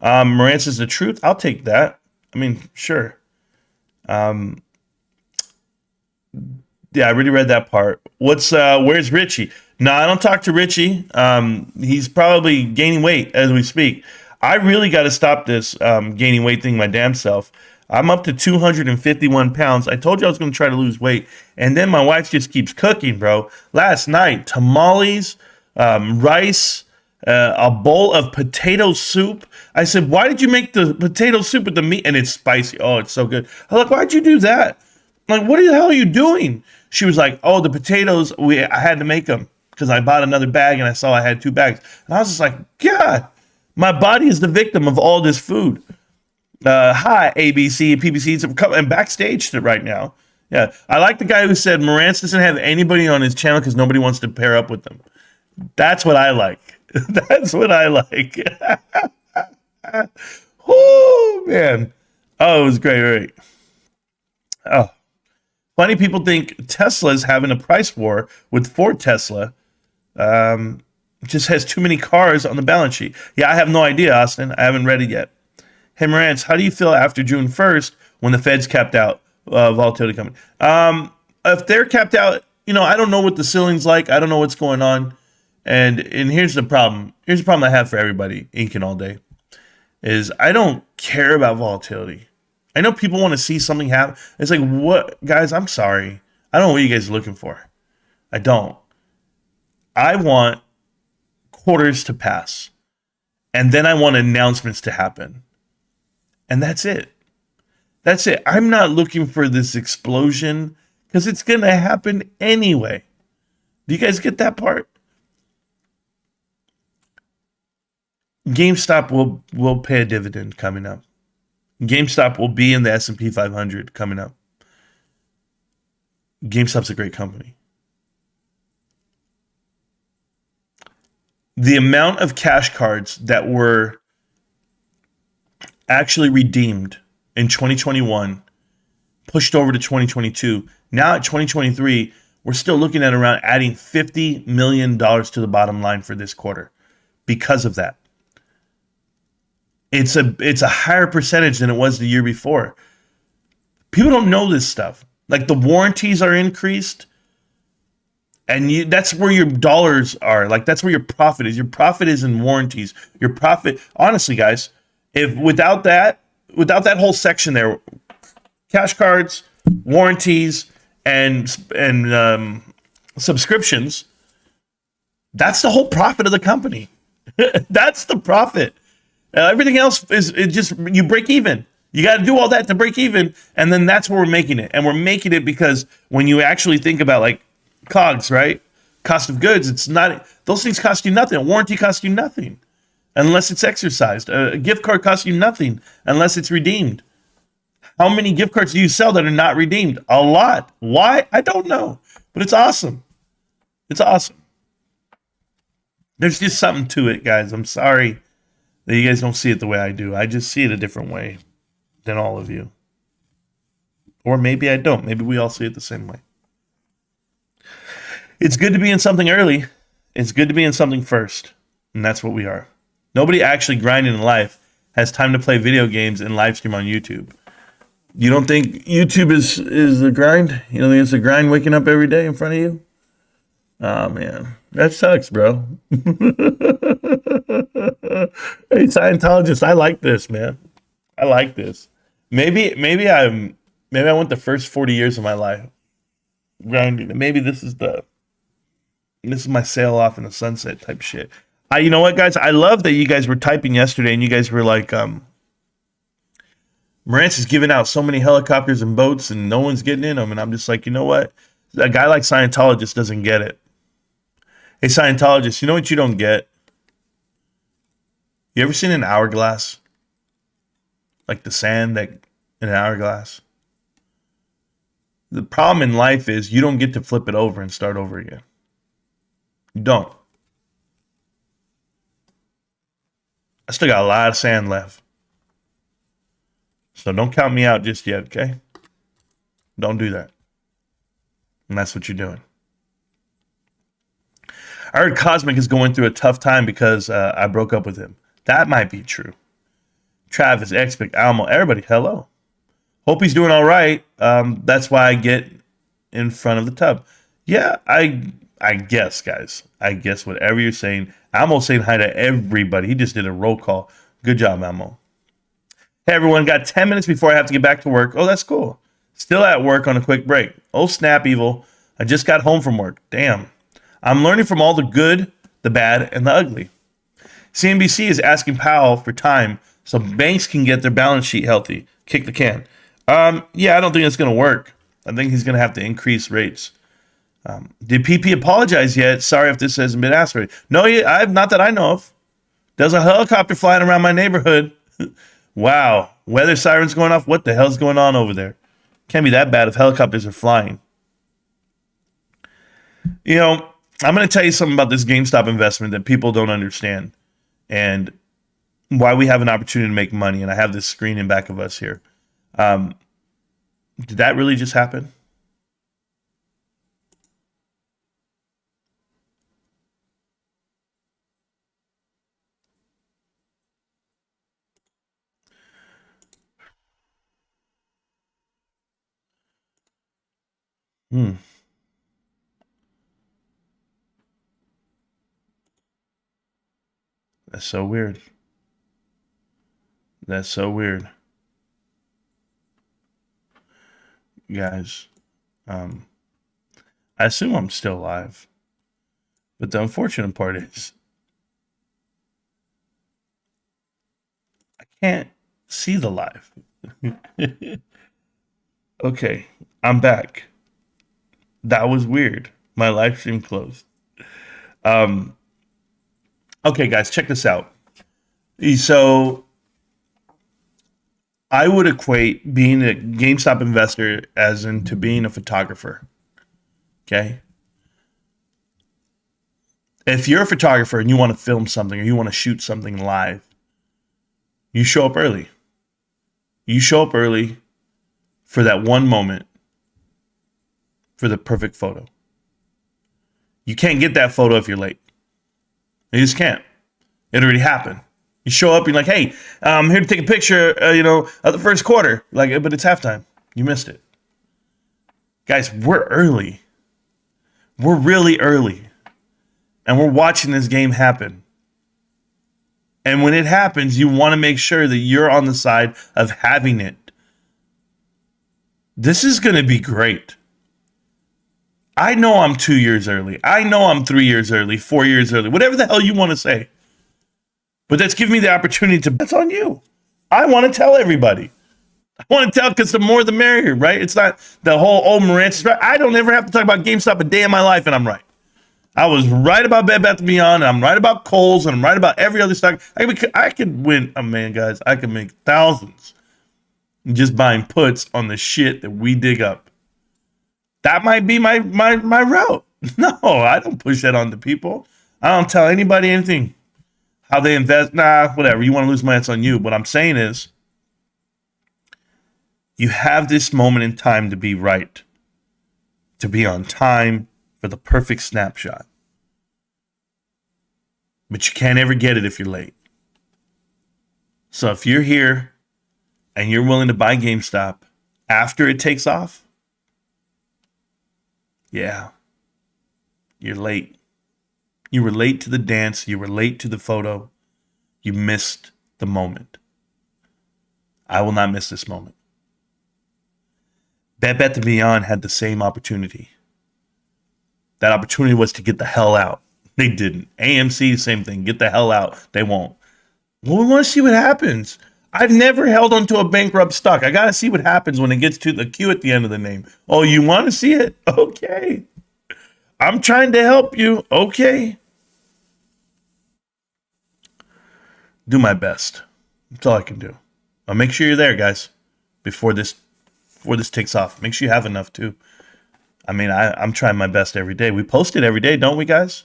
Marantz is the truth. I'll take that. I mean, sure. Yeah, I already read that part. Where's Richie? No, I don't talk to Richie. He's probably gaining weight as we speak. I really got to stop this gaining weight thing my damn self. I'm up to 251 pounds. I told you I was going to try to lose weight. And then my wife just keeps cooking, bro. Last night, tamales, rice, a bowl of potato soup. I said, why did you make the potato soup with the meat? And it's spicy. Oh, it's so good. I'm like, why'd you do that? I'm like, what the hell are you doing? She was like, oh, the potatoes, I had to make them because I bought another bag and I saw I had 2 bags. And I was just like, God, my body is the victim of all this food. Hi, ABC and PBC, and backstage right now. Yeah, I like the guy who said Marantz doesn't have anybody on his channel because nobody wants to pair up with them. That's what I like. That's what I like. Oh, man. Oh, it was great. Right. Oh. Funny people think Tesla's having a price war with Ford Tesla. Just has too many cars on the balance sheet. Yeah, I have no idea, Austin. I haven't read it yet. Hey, Marantz, how do you feel after June 1st when the Fed's capped out volatility coming? If they're capped out, I don't know what the ceiling's like. I don't know what's going on. And here's the problem. Here's the problem I have for everybody inking all day is I don't care about volatility. I know people want to see something happen. It's like, what? Guys, I'm sorry. I don't know what you guys are looking for. I don't. I want quarters to pass. And then I want announcements to happen. And that's it. That's it. I'm not looking for this explosion because it's going to happen anyway. Do you guys get that part? GameStop will pay a dividend coming up. GameStop will be in the S&P 500 coming up. GameStop's a great company. The amount of cash cards that were actually redeemed in 2021 pushed over to 2022. Now at 2023, we're still looking at around adding $50 million to the bottom line for this quarter because of that. It's a higher percentage than it was the year before. People don't know this stuff. Like the warranties are increased, and that's where your dollars are. Like that's where your profit is. Your profit is in warranties. Your profit, honestly, guys, if without that whole section there, cash cards, warranties, and subscriptions, that's the whole profit of the company. That's the profit. Everything else is just you break even. You got to do all that to break even, and then that's where we're making it. And we're making it because when you actually think about like COGS, right? Cost of goods, it's not, those things cost you nothing. A warranty costs you nothing unless it's exercised. A gift card costs you nothing unless it's redeemed. How many gift cards do you sell that are not redeemed? A lot. Why? I don't know, but it's awesome. It's awesome. There's just something to it, guys. I'm sorry that you guys don't see it the way I do. I just see it a different way than all of you. Or maybe I don't. Maybe we all see it the same way. It's good to be in something early. It's good to be in something first. And that's what we are. Nobody actually grinding in life has time to play video games and live stream on YouTube. You don't think YouTube is the grind? You don't think it's a grind waking up every day in front of you? Oh, man. That sucks, bro. Hey, Scientologist, I like this, man. I like this. Maybe I went the first 40 years of my life grinding. Maybe this is my sail off in the sunset type shit. You know what, guys? I love that you guys were typing yesterday and you guys were like, Marantz is giving out so many helicopters and boats and no one's getting in them. And I'm just like, you know what? A guy like Scientologist doesn't get it. Hey, Scientologist, you know what you don't get? You ever seen an hourglass? Like the sand that in an hourglass? The problem in life is you don't get to flip it over and start over again. You don't. I still got a lot of sand left. So don't count me out just yet, okay? Don't do that. And that's what you're doing. I heard Cosmic is going through a tough time because I broke up with him. That might be true. Travis, Expect, Almo, everybody, hello. Hope he's doing all right. That's why I get in front of the tub. Yeah, I guess, guys. I guess whatever you're saying. Almo's saying hi to everybody. He just did a roll call. Good job, Almo. Hey, everyone. Got 10 minutes before I have to get back to work. Oh, that's cool. Still at work on a quick break. Oh, snap, evil. I just got home from work. Damn. I'm learning from all the good, the bad, and the ugly. CNBC is asking Powell for time so banks can get their balance sheet healthy. Kick the can. Yeah, I don't think it's going to work. I think he's going to have to increase rates. Did PP apologize yet? Sorry if this hasn't been asked already. No, I've not that I know of. There's a helicopter flying around my neighborhood. Wow. Weather sirens going off. What the hell's going on over there? Can't be that bad if helicopters are flying. You know, I'm going to tell you something about this GameStop investment that people don't understand and why we have an opportunity to make money. And I have this screen in back of us here. Did that really just happen? That's so weird. That's so weird. Guys, I assume I'm still alive. But the unfortunate part is I can't see the live. Okay, I'm back. That was weird. My live stream closed. Okay, guys, check this out. So I would equate being a GameStop investor as into being a photographer. Okay. If you're a photographer and you want to film something or you want to shoot something live, you show up early. You show up early for that one moment, for the perfect photo. You can't get that photo if you're late. You just can't. It already happened. You show up, you're like, hey, I'm here to take a picture, of the first quarter. Like, but it's halftime. You missed it. Guys, we're early. We're really early. And we're watching this game happen. And when it happens, you want to make sure that you're on the side of having it. This is going to be great. I know I'm 2 years early. I know I'm 3 years early, 4 years early, whatever the hell you want to say. But that's giving me the opportunity to, that's on you. I want to tell everybody. I want to tell because the more the merrier, right? It's not the whole, Marantz is right. I don't ever have to talk about GameStop a day in my life and I'm right. I was right about Bed Bath & Beyond, and I'm right about Kohl's, and I'm right about every other stock. I could win, man, guys, I could make thousands just buying puts on the shit that we dig up. That might be my route. No, I don't push that on to people. I don't tell anybody anything. How they invest, whatever. You want to lose money, it's on you. What I'm saying is, you have this moment in time to be right, to be on time for the perfect snapshot. But you can't ever get it if you're late. So if you're here and you're willing to buy GameStop after it takes off, yeah, you're late. You were late to the dance. You were late to the photo. You missed the moment. I will not miss this moment. Bed Bath & Beyond had the same opportunity. That opportunity was to get the hell out. They didn't. AMC, same thing. Get the hell out. They won't. Well, we want to see what happens. I've never held onto a bankrupt stock. I got to see what happens when it gets to the Q at the end of the name. Oh, you want to see it? Okay. I'm trying to help you. Okay. Do my best. That's all I can do. I'll make sure you're there, guys, before this takes off. Make sure you have enough, too. I mean, I'm trying my best every day. We post it every day, don't we, guys?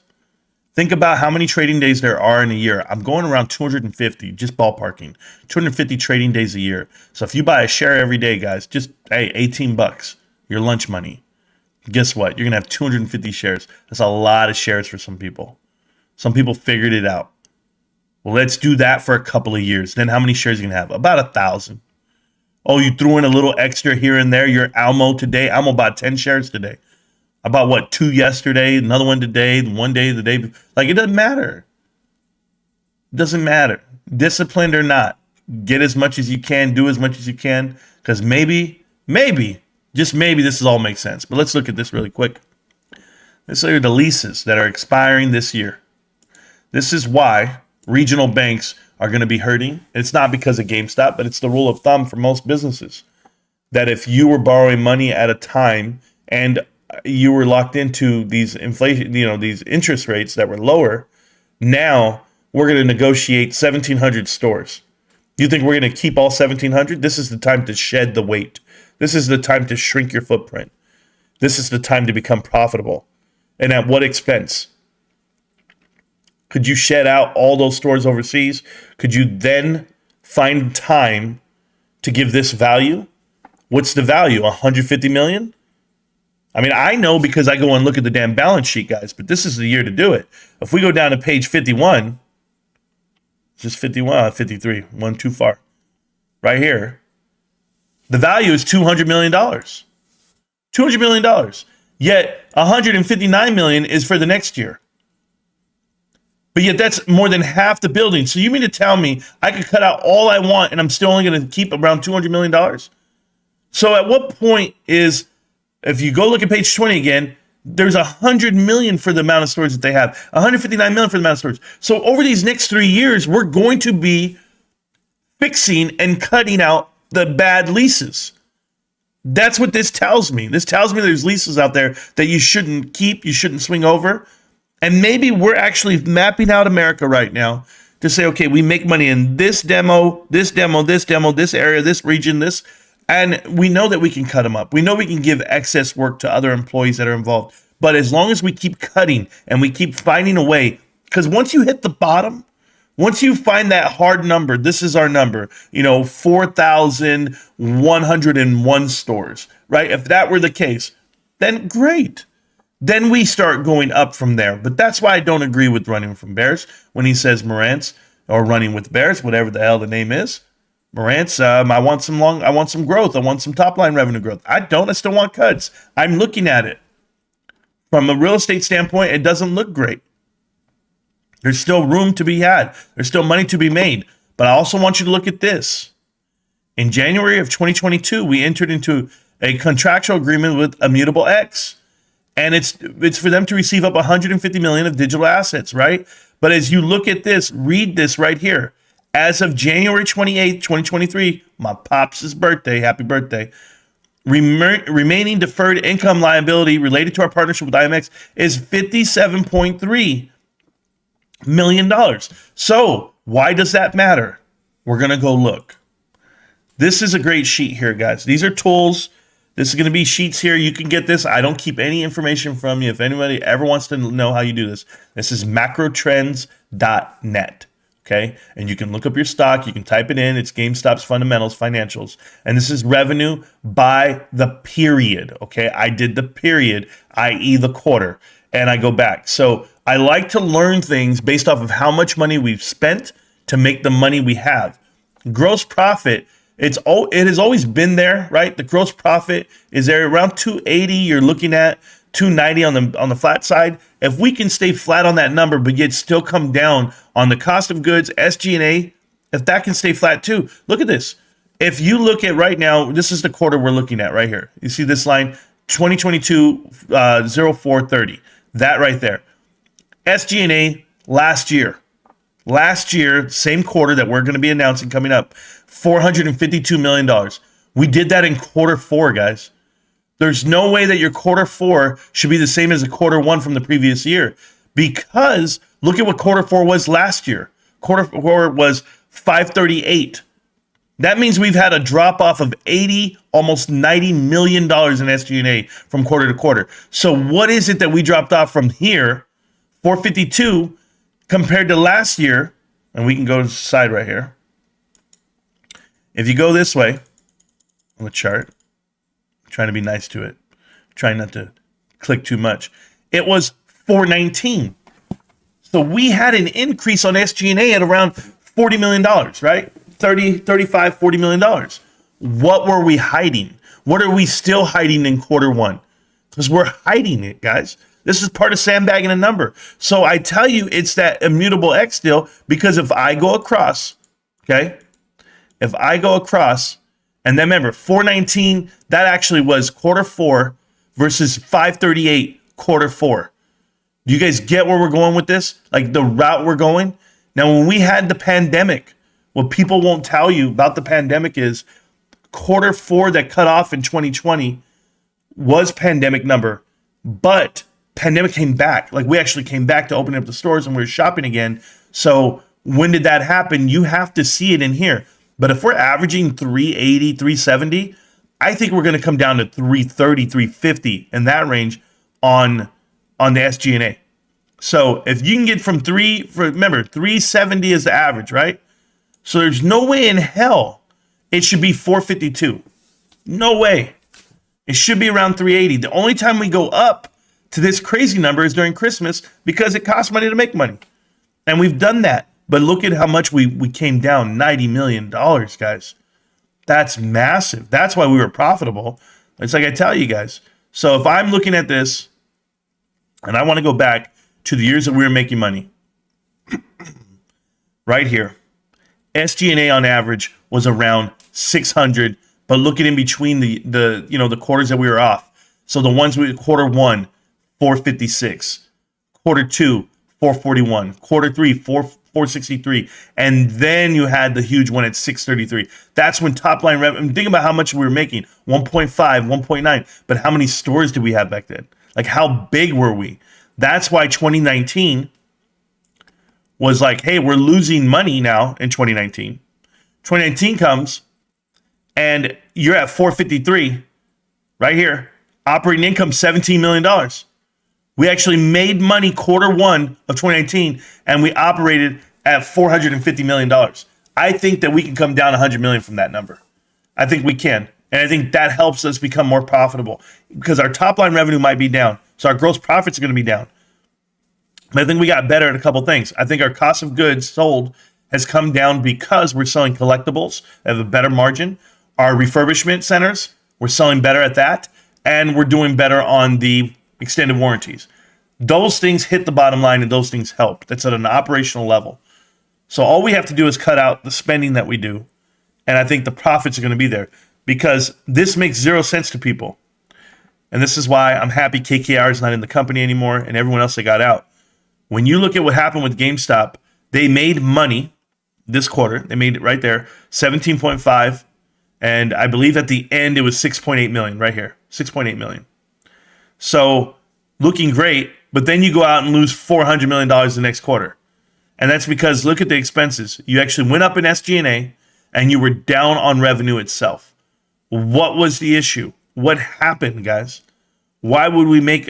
Think about how many trading days there are in a year. I'm going around 250, just ballparking. 250 trading days a year. So if you buy a share every day, guys, just, hey, $18, your lunch money. Guess what? You're going to have 250 shares. That's a lot of shares for some people. Some people figured it out. Well, let's do that for a couple of years. Then how many shares are you going to have? About 1,000. Oh, you threw in a little extra here and there. You're Almo today. Almo bought 10 shares today. I bought 2 yesterday, another one today, one day the day. Like, it doesn't matter. It doesn't matter. Disciplined or not, get as much as you can, do as much as you can, because maybe, just maybe this all makes sense. But let's look at this really quick. These are the leases that are expiring this year. This is why regional banks are going to be hurting. It's not because of GameStop, but it's the rule of thumb for most businesses that if you were borrowing money at a time and you were locked into these inflation, these interest rates that were lower, now we're going to negotiate 1,700 stores. You think we're going to keep all 1,700? This is the time to shed the weight. This is the time to shrink your footprint. This is the time to become profitable. And at what expense? Could you shed out all those stores overseas? Could you then find time to give this value? What's the value? 150 million? I mean, I know because I go and look at the damn balance sheet, guys, but this is the year to do it. If we go down to page 51, just 51, 53, one too far. Right here. The value is $200 million. $200 million. Yet 159 million is for the next year. But yet that's more than half the building. So you mean to tell me I could cut out all I want and I'm still only going to keep around $200 million? So at what point is, if you go look at page 20 again, there's 100 million for the amount of stores that they have, 159 million for the amount of stores. So over these next 3 years, we're going to be fixing and cutting out the bad leases. That's what this tells me. This tells me there's leases out there that you shouldn't keep, you shouldn't swing over. And maybe we're actually mapping out America right now to say, okay, we make money in this demo, this area, this region, and we know that we can cut them up. We know we can give excess work to other employees that are involved. But as long as we keep cutting and we keep finding a way, because once you hit the bottom, once you find that hard number, this is our number, 4,101 stores, right? If that were the case, then great. Then we start going up from there. But that's why I don't agree with running from bears when he says Marantz or running with bears, whatever the hell the name is. Marantz, I want some growth. I want some top line revenue growth. I still want cuts. I'm looking at it. From a real estate standpoint, it doesn't look great. There's still room to be had. There's still money to be made. But I also want you to look at this. In January of 2022, we entered into a contractual agreement with Immutable X. And it's for them to receive up 150 million of digital assets, right? But as you look at this, read this right here. As of January 28th, 2023, my pops' birthday, happy birthday, remaining deferred income liability related to our partnership with IMX is $57.3 million. So why does that matter? We're going to go look. This is a great sheet here, guys. These are tools. This is going to be sheets here. You can get this. I don't keep any information from you. If anybody ever wants to know how you do this, this is macrotrends.net. Okay. And you can look up your stock. You can type it in. It's GameStop's fundamentals, financials. And this is revenue by the period. Okay. I did the period, i.e. the quarter. And I go back. So I like to learn things based off of how much money we've spent to make the money we have. Gross profit, it has always been there, right? The gross profit is there around 280. You're looking at 290 on the flat side. If we can stay flat on that number, but yet still come down on the cost of goods, SG&A, if that can stay flat too. Look at this. If you look at right now, this is the quarter we're looking at right here. You see this line, 2022 0430. That right there. SG&A last year, same quarter that we're going to be announcing coming up, $452 million. We did that in quarter four, guys. There's no way that your quarter four should be the same as a quarter one from the previous year, because look at what quarter four was last year. Quarter four was 538. That means we've had a drop off of 80, almost $90 million in SG&A from quarter to quarter. So what is it that we dropped off from here, 452, compared to last year? And we can go to the side right here. If you go this way on the chart, I'm trying to be nice to it, trying not to click too much. It was 419. So we had an increase on SG&A at around $40 million, right? 30, 35, $40 million. What were we hiding? What are we still hiding in quarter one? Because we're hiding it, guys. This is part of sandbagging a number. So I tell you, it's that Immutable X deal, because if I go across, okay, if I go across, and then remember, 419, that actually was quarter four versus 538 quarter four. Do you guys get where we're going with this? Like the route we're going? Now, when we had the pandemic, what people won't tell you about the pandemic is quarter four that cut off in 2020 was pandemic number, but pandemic came back. Like we actually came back to open up the stores and we were shopping again. So when did that happen? You have to see it in here. But if we're averaging 380, 370, I think we're going to come down to 330, 350 in that range on the SG&A. So if you can get from remember, 370 is the average, right? So there's no way in hell it should be 452. No way. It should be around 380. The only time we go up to this crazy number is during Christmas, because it costs money to make money. And we've done that. But look at how much we came down, $90 million, guys. That's massive. That's why we were profitable. It's like I tell you guys. So if I'm looking at this and I want to go back to the years that we were making money, right here, SG&A on average was around 600, but look at in between the quarters that we were off. So the ones quarter one, 456, quarter two, 441, quarter three, 463, and then you had the huge one at 633. That's when top line revenue. Think about how much we were making, 1.5, 1.9. But how many stores did we have back then? Like how big were we? That's why 2019 was like, hey, we're losing money now in 2019. 2019 comes and you're at 453 right here. Operating income, $17 million. We actually made money quarter one of 2019, and we operated at $450 million. I think that we can come down $100 million from that number. I think we can. And I think that helps us become more profitable because our top line revenue might be down. So our gross profits are going to be down. But I think we got better at a couple things. I think our cost of goods sold has come down because we're selling collectibles that have a better margin. Our refurbishment centers, we're selling better at that. And we're doing better on the extended warranties. Those things hit the bottom line and those things help. That's at an operational level. So all we have to do is cut out the spending that we do. And I think the profits are going to be there because this makes zero sense to people. And this is why I'm happy KKR is not in the company anymore and everyone else that got out. When you look at what happened with GameStop, they made money this quarter. They made it right there, 17.5. And I believe at the end it was 6.8 million right here, 6.8 million. So looking great, but then you go out and lose $400 million the next quarter. And that's because look at the expenses. You actually went up in SG&A and you were down on revenue itself. What was the issue? What happened, guys? Why would we make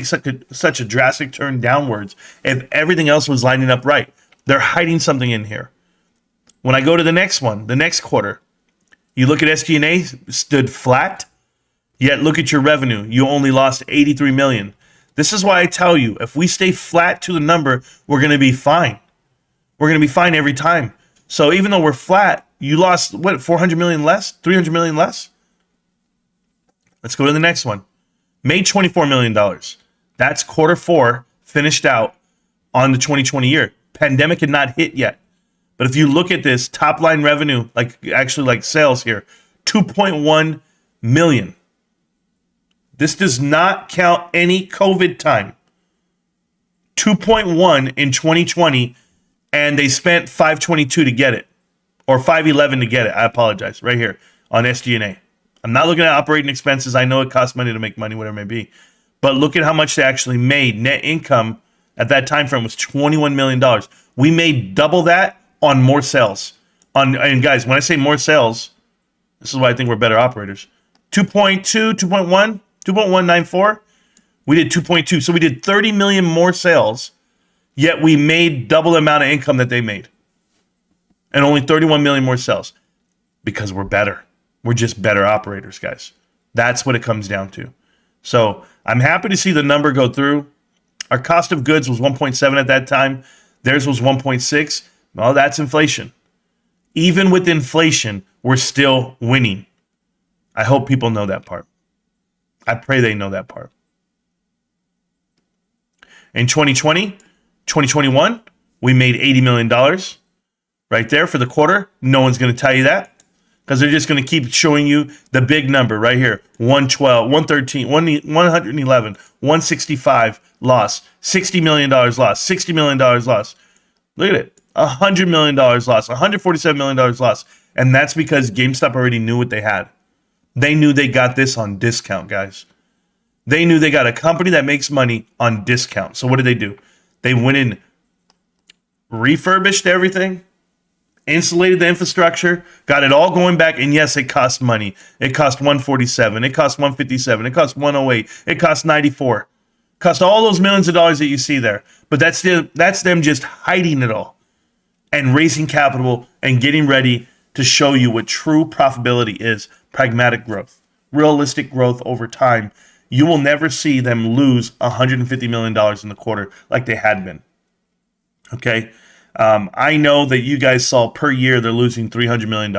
such a drastic turn downwards if everything else was lining up right? They're hiding something in here. When I go to the next one, the next quarter, you look at SG&A stood flat, yet look at your revenue. You only lost 83 million. This is why I tell you, if we stay flat to the number, we're going to be fine. We're going to be fine every time. So even though we're flat, you lost, 400 million less? 300 million less? Let's go to the next one. Made $24 million. That's quarter four finished out on the 2020 year. Pandemic had not hit yet. But if you look at this top line revenue, like sales here, 2.1 million. This does not count any COVID time. 2.1 in 2020, and they spent 522 to get it, or 511 to get it. I apologize, right here on SG&A. I'm not looking at operating expenses. I know it costs money to make money, whatever it may be. But look at how much they actually made. Net income at that time frame was $21 million. We made double that on more sales. And guys, when I say more sales, this is why I think we're better operators. 2.2, 2.1, 2.194. We did 2.2. So we did 30 million more sales, yet we made double the amount of income that they made. And only 31 million more sales. Because we're better. We're just better operators, guys. That's what it comes down to. So I'm happy to see the number go through. Our cost of goods was 1.7 at that time. Theirs was 1.6. Well, that's inflation. Even with inflation, we're still winning. I hope people know that part. I pray they know that part. In 2020, 2021, we made $80 million right there for the quarter. No one's going to tell you that because they're just going to keep showing you the big number right here. 112, 113, 111, 165 loss, $60 million loss, $60 million loss. Look at it. $100 million loss, $147 million loss. And that's because GameStop already knew what they had. They knew they got this on discount, guys. They knew they got a company that makes money on discount. So what did they do? They went in, refurbished everything, insulated the infrastructure, got it all going back. And yes, it cost money. It cost 147. It cost 157. It cost 108. It cost 94. It cost all those millions of dollars that you see there. But that's them just hiding it all and raising capital and getting ready to show you what true profitability is. Pragmatic growth, realistic growth over time. You will never see them lose $150 million in the quarter like they had been. Okay. I know that you guys saw per year they're losing $300 million.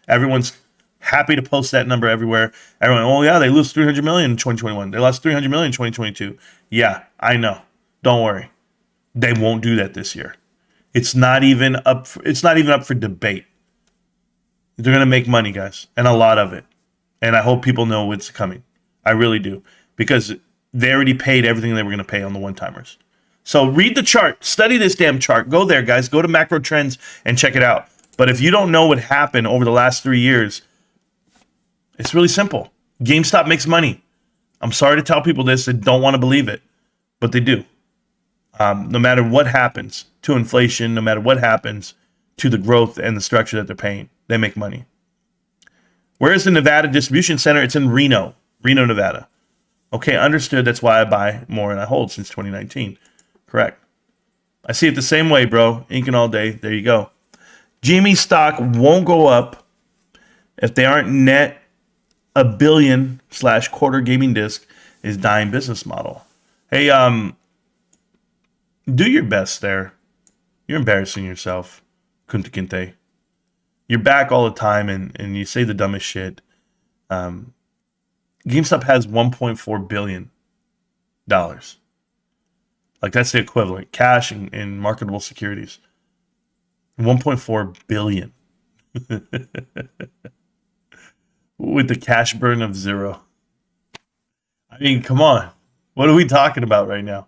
Everyone's happy to post that number everywhere. Everyone, oh yeah, they lose $300 million in 2021. They lost $300 million in 2022. Yeah, I know. Don't worry. They won't do that this year. It's not even up for debate. They're going to make money, guys, and a lot of it. And I hope people know what's coming. I really do, because they already paid everything they were going to pay on the one-timers. So read the chart. Study this damn chart. Go there, guys. Go to Macro Trends and check it out. But if you don't know what happened over the last 3 years, it's really simple. GameStop makes money. I'm sorry to tell people this that don't want to believe it, but they do. No matter what happens to inflation, no matter what happens to the growth and the structure that they're paying, they make money. Where is the Nevada distribution center? It's in Reno, Nevada. Okay, understood. That's why I buy more and I hold since 2019. Correct. I see it the same way, bro. Inking all day. There you go. GME stock won't go up if they aren't net a billion / quarter gaming disc is dying business model. Hey, do your best there. You're embarrassing yourself, Kunta Kinte. You're back all the time and you say the dumbest shit. GameStop has $1.4 billion. Like that's the equivalent. Cash and marketable securities. 1.4 billion. With the cash burn of 0. I mean, come on. What are we talking about right now?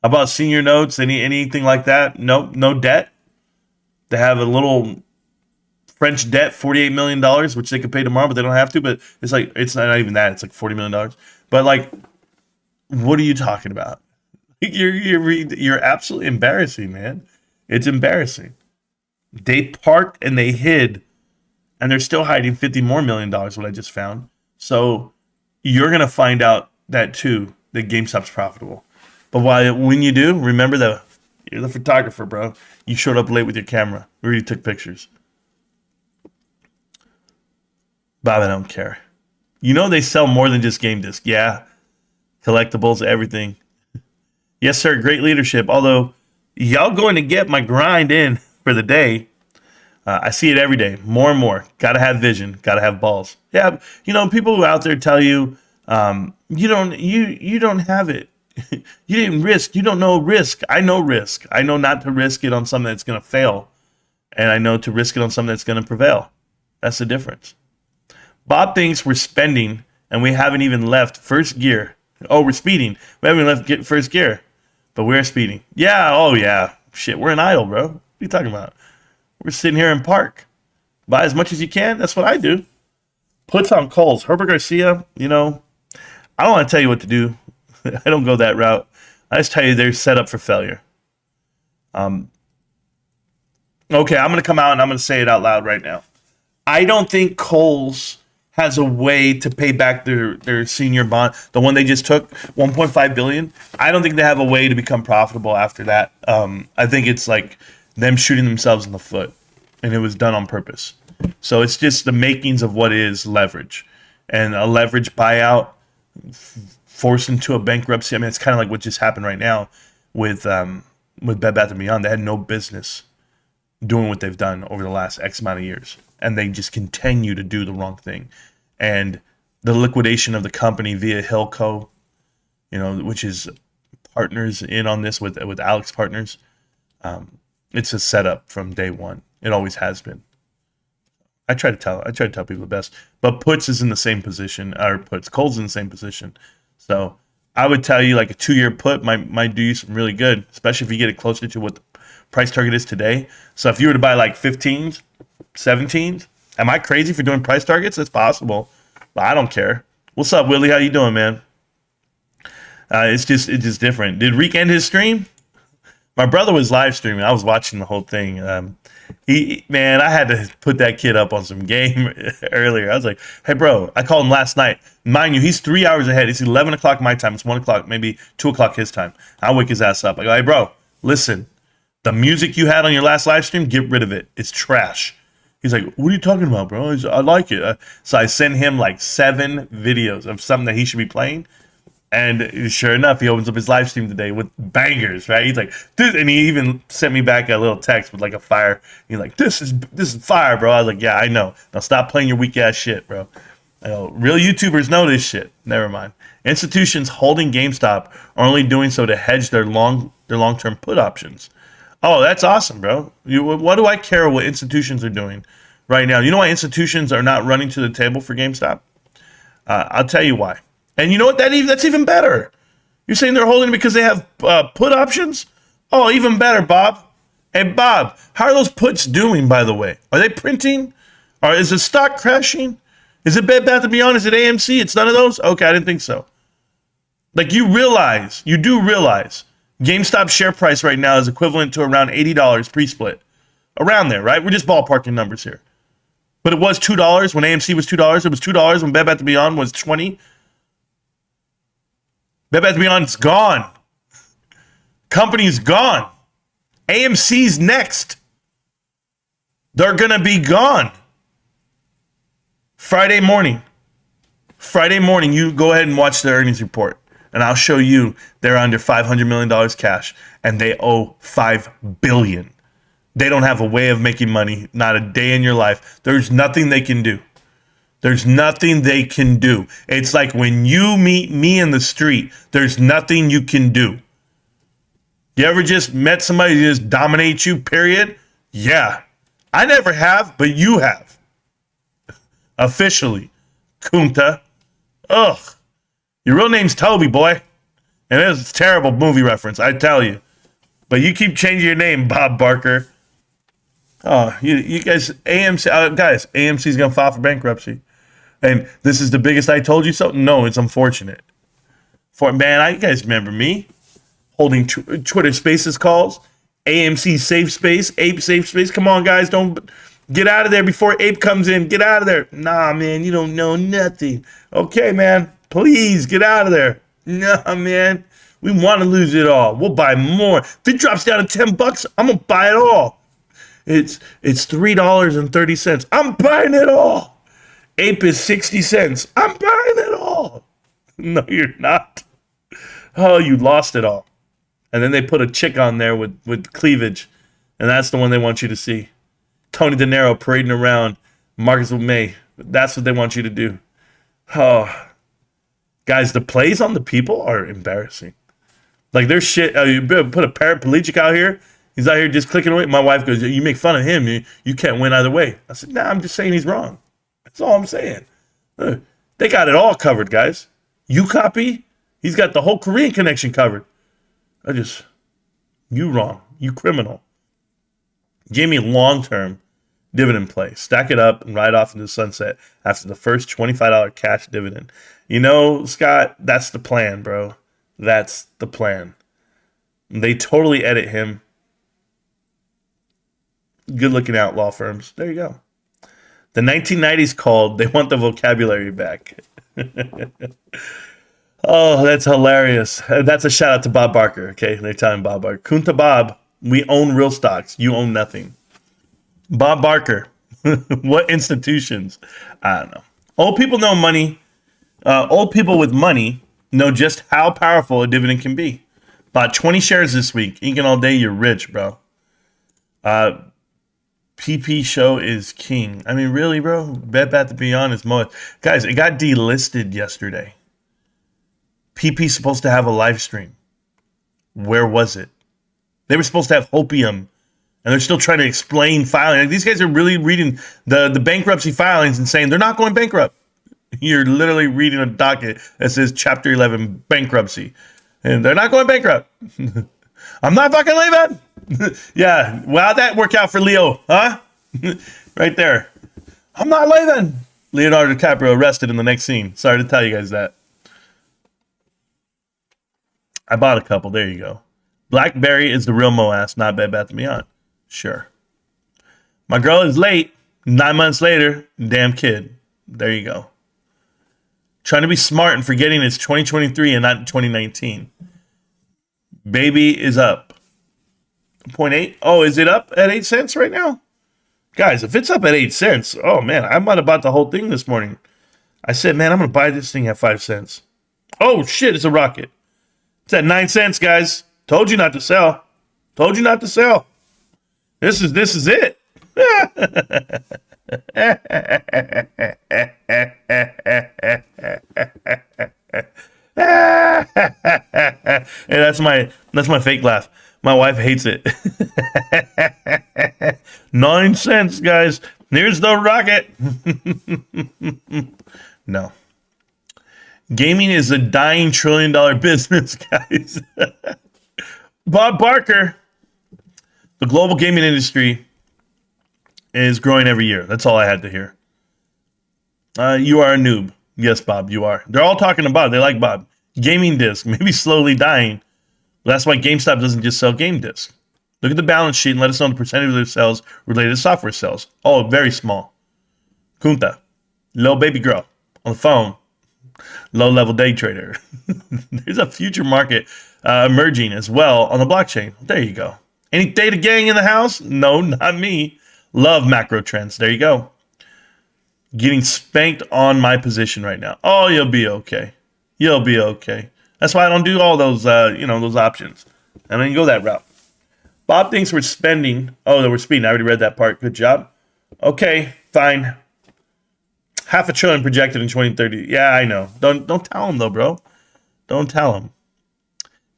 How about senior notes? Anything like that? Nope, no debt. They have a little French debt, $48 million, which they could pay tomorrow, but they don't have to. But it's not even that. It's like $40 million. But like, what are you talking about? You're absolutely embarrassing, man. It's embarrassing. They parked and they hid, and they're still hiding $50 more million, what I just found. So you're gonna find out that too, that GameStop's profitable. But when you do, remember that you're the photographer, bro. You showed up late with your camera. We already took pictures. Bob, I don't care. You know they sell more than just game disc. Yeah. Collectibles, everything. Yes, sir. Great leadership. Although y'all going to get my grind in for the day. I see it every day, more and more. Got to have vision. Got to have balls. Yeah, people who out there tell you, you don't have it. You didn't risk. You don't know risk. I know risk. I know not to risk it on something that's going to fail, and I know to risk it on something that's going to prevail. That's the difference. Bob thinks we're spending, and we haven't even left first gear. Oh, we're speeding. We haven't left first gear, but we're speeding. Yeah. Oh, yeah. Shit, we're in idle, bro. What are you talking about? We're sitting here in park. Buy as much as you can. That's what I do. Puts on calls. Herbert Garcia, I don't want to tell you what to do. I don't go that route. I just tell you they're set up for failure. Okay, I'm going to come out and I'm going to say it out loud right now. I don't think Kohl's has a way to pay back their senior bond, the one they just took, $1.5 billion. I don't think they have a way to become profitable after that. I think it's like them shooting themselves in the foot, and it was done on purpose. So it's just the makings of what is leverage, and a leverage buyout forced into a bankruptcy. I mean, it's kind of like what just happened right now with Bed Bath & Beyond. They had no business doing what they've done over the last X amount of years, and they just continue to do the wrong thing. And the liquidation of the company via Hilco, which is partners in on this with Alex Partners, it's a setup from day one. It always has been. I try to tell people the best, but Puts is in the same position, or Kohl's in the same position. So I would tell you like a 2-year put might do you some really good, especially if you get it closer to what the price target is today. So if you were to buy like 15s, 17s, am I crazy for doing price targets? It's possible, but I don't care. What's up, Willie? How you doing, man? It's just different. Did Reek end his stream? My brother was live streaming. I was watching the whole thing. I had to put that kid up on some game earlier. I was like, hey, bro, I called him last night. Mind you, he's 3 hours ahead. It's 11 o'clock my time. It's 1 o'clock, maybe 2 o'clock his time. I wake his ass up. I go, hey, bro, listen, the music you had on your last live stream, get rid of it. It's trash. He's like, what are you talking about, bro? I like it. So I sent him like 7 videos of something that he should be playing. And sure enough, he opens up his live stream today with bangers, right? He's like, dude, and he even sent me back a little text with like a fire. He's like, this is fire, bro. I was like, yeah, I know. Now stop playing your weak ass shit, bro. I go, real YouTubers know this shit. Never mind. Institutions holding GameStop are only doing so to hedge their long-term put options. Oh, that's awesome, bro. What do I care what institutions are doing right now? You know why institutions are not running to the table for GameStop? I'll tell you why. And you know what? That's even better. You're saying they're holding it because they have put options? Oh, even better, Bob. Hey, Bob, how are those puts doing, by the way? Are they printing? Or is the stock crashing? Is it Bed Bath & Beyond? Is it AMC? It's none of those? Okay, I didn't think so. Like, you do realize, GameStop share price right now is equivalent to around $80 pre-split. Around there, right? We're just ballparking numbers here. But it was $2 when AMC was $2. It was $2 when Bed Bath & Beyond was $20. Bed Bath & Beyond's gone. Company's gone. AMC's next. They're going to be gone. Friday morning, you go ahead and watch the earnings report, and I'll show you they're under $500 million cash, and they owe $5 billion. They don't have a way of making money, not a day in your life. There's nothing they can do. There's nothing they can do. It's like when you meet me in the street, there's nothing you can do. You ever just met somebody who just dominates you, period? Yeah. I never have, but you have. Officially. Kunta. Ugh. Your real name's Toby, boy. And it's a terrible movie reference, I tell you. But you keep changing your name, Bob Barker. Oh, you guys, AMC, guys, AMC's going to file for bankruptcy. And this is the biggest I told you so? No, it's unfortunate. You guys remember me holding Twitter Spaces calls, AMC Safe Space, Ape Safe Space. Come on, guys, don't get out of there before Ape comes in. Get out of there. Nah, man, you don't know nothing. Okay, man, please get out of there. Nah, man, we want to lose it all. We'll buy more. If it drops down to $10, I'm gonna buy it all. It's $3.30. I'm buying it all. Ape is 60 cents. I'm buying it all. No, you're not. Oh, you lost it all. And then they put a chick on there with cleavage, and that's the one they want you to see. Tony De Niro parading around Marcus May. That's what they want you to do. Oh, guys, the plays on the people are embarrassing. Like, there's shit. You put a paraplegic out here. He's out here just clicking away. My wife goes, you make fun of him. You can't win either way. I said, nah, I'm just saying he's wrong. That's all I'm saying. They got it all covered, guys. You copy, he's got the whole Korean connection covered. You wrong. You criminal. GME long-term dividend play. Stack it up and ride off into the sunset after the first $25 cash dividend. You know, Scott, that's the plan, bro. That's the plan. They totally edit him. Good looking out, law firms. There you go. The 1990s called. They want the vocabulary back. Oh, that's hilarious. That's a shout out to Bob Barker. Okay, they're telling Bob Barker. Kunta Bob, we own real stocks. You own nothing. Bob Barker. What institutions? I don't know. Old people know money. Old people with money know just how powerful a dividend can be. Bought 20 shares this week. Inking all day, you're rich, bro. PP show is king. I mean, really, bro? Bed Bath & Beyond is most. Guys, it got delisted yesterday. PP's supposed to have a live stream. Where was it? They were supposed to have hopium, and they're still trying to explain filing. Like, these guys are really reading the bankruptcy filings and saying they're not going bankrupt. You're literally reading a docket that says Chapter 11 bankruptcy, and they're not going bankrupt. I'm not fucking leaving. Yeah, how'd that work out for Leo, huh? Right there. I'm not leaving. Leonardo DiCaprio arrested in the next scene. Sorry to tell you guys that. I bought a couple. There you go. BlackBerry is the real Moas, not Bed Bath & Beyond. Sure. My girl is late. 9 months later, damn kid. There you go. Trying to be smart and forgetting it's 2023 and not 2019. Baby is up. 0.8. Oh, is it up at 8 cents right now? Guys, if it's up at 8 cents, oh man, I might have bought the whole thing this morning. I said, man, I'm going to buy this thing at 5 cents. Oh shit, it's a rocket. It's at 9 cents, guys. Told you not to sell. Told you not to sell. This is it. Hey, that's my fake laugh. My wife hates it. 9 cents, guys. Here's the rocket. No. Gaming is a dying $1 trillion business, guys. Bob Barker. The global gaming industry is growing every year. That's all I had to hear. You are a noob. Yes, Bob, you are. They're all talking about it. They like Bob. Gaming disc, maybe slowly dying. That's why GameStop doesn't just sell game discs. Look at the balance sheet and let us know the percentage of their sales related to software sales. Oh, very small. Kunta, little baby girl on the phone. Low-level day trader. There's a future market emerging as well on the blockchain. There you go. Any data gang in the house? No, not me. Love macro trends. There you go. Getting spanked on my position right now. Oh, you'll be okay. You'll be okay. That's why I don't do all those, those options. I don't even go that route. Bob thinks we're spending. Oh, we're speeding. I already read that part. Good job. Okay, fine. $500 billion projected in 2030. Yeah, I know. Don't tell him though, bro. Don't tell him.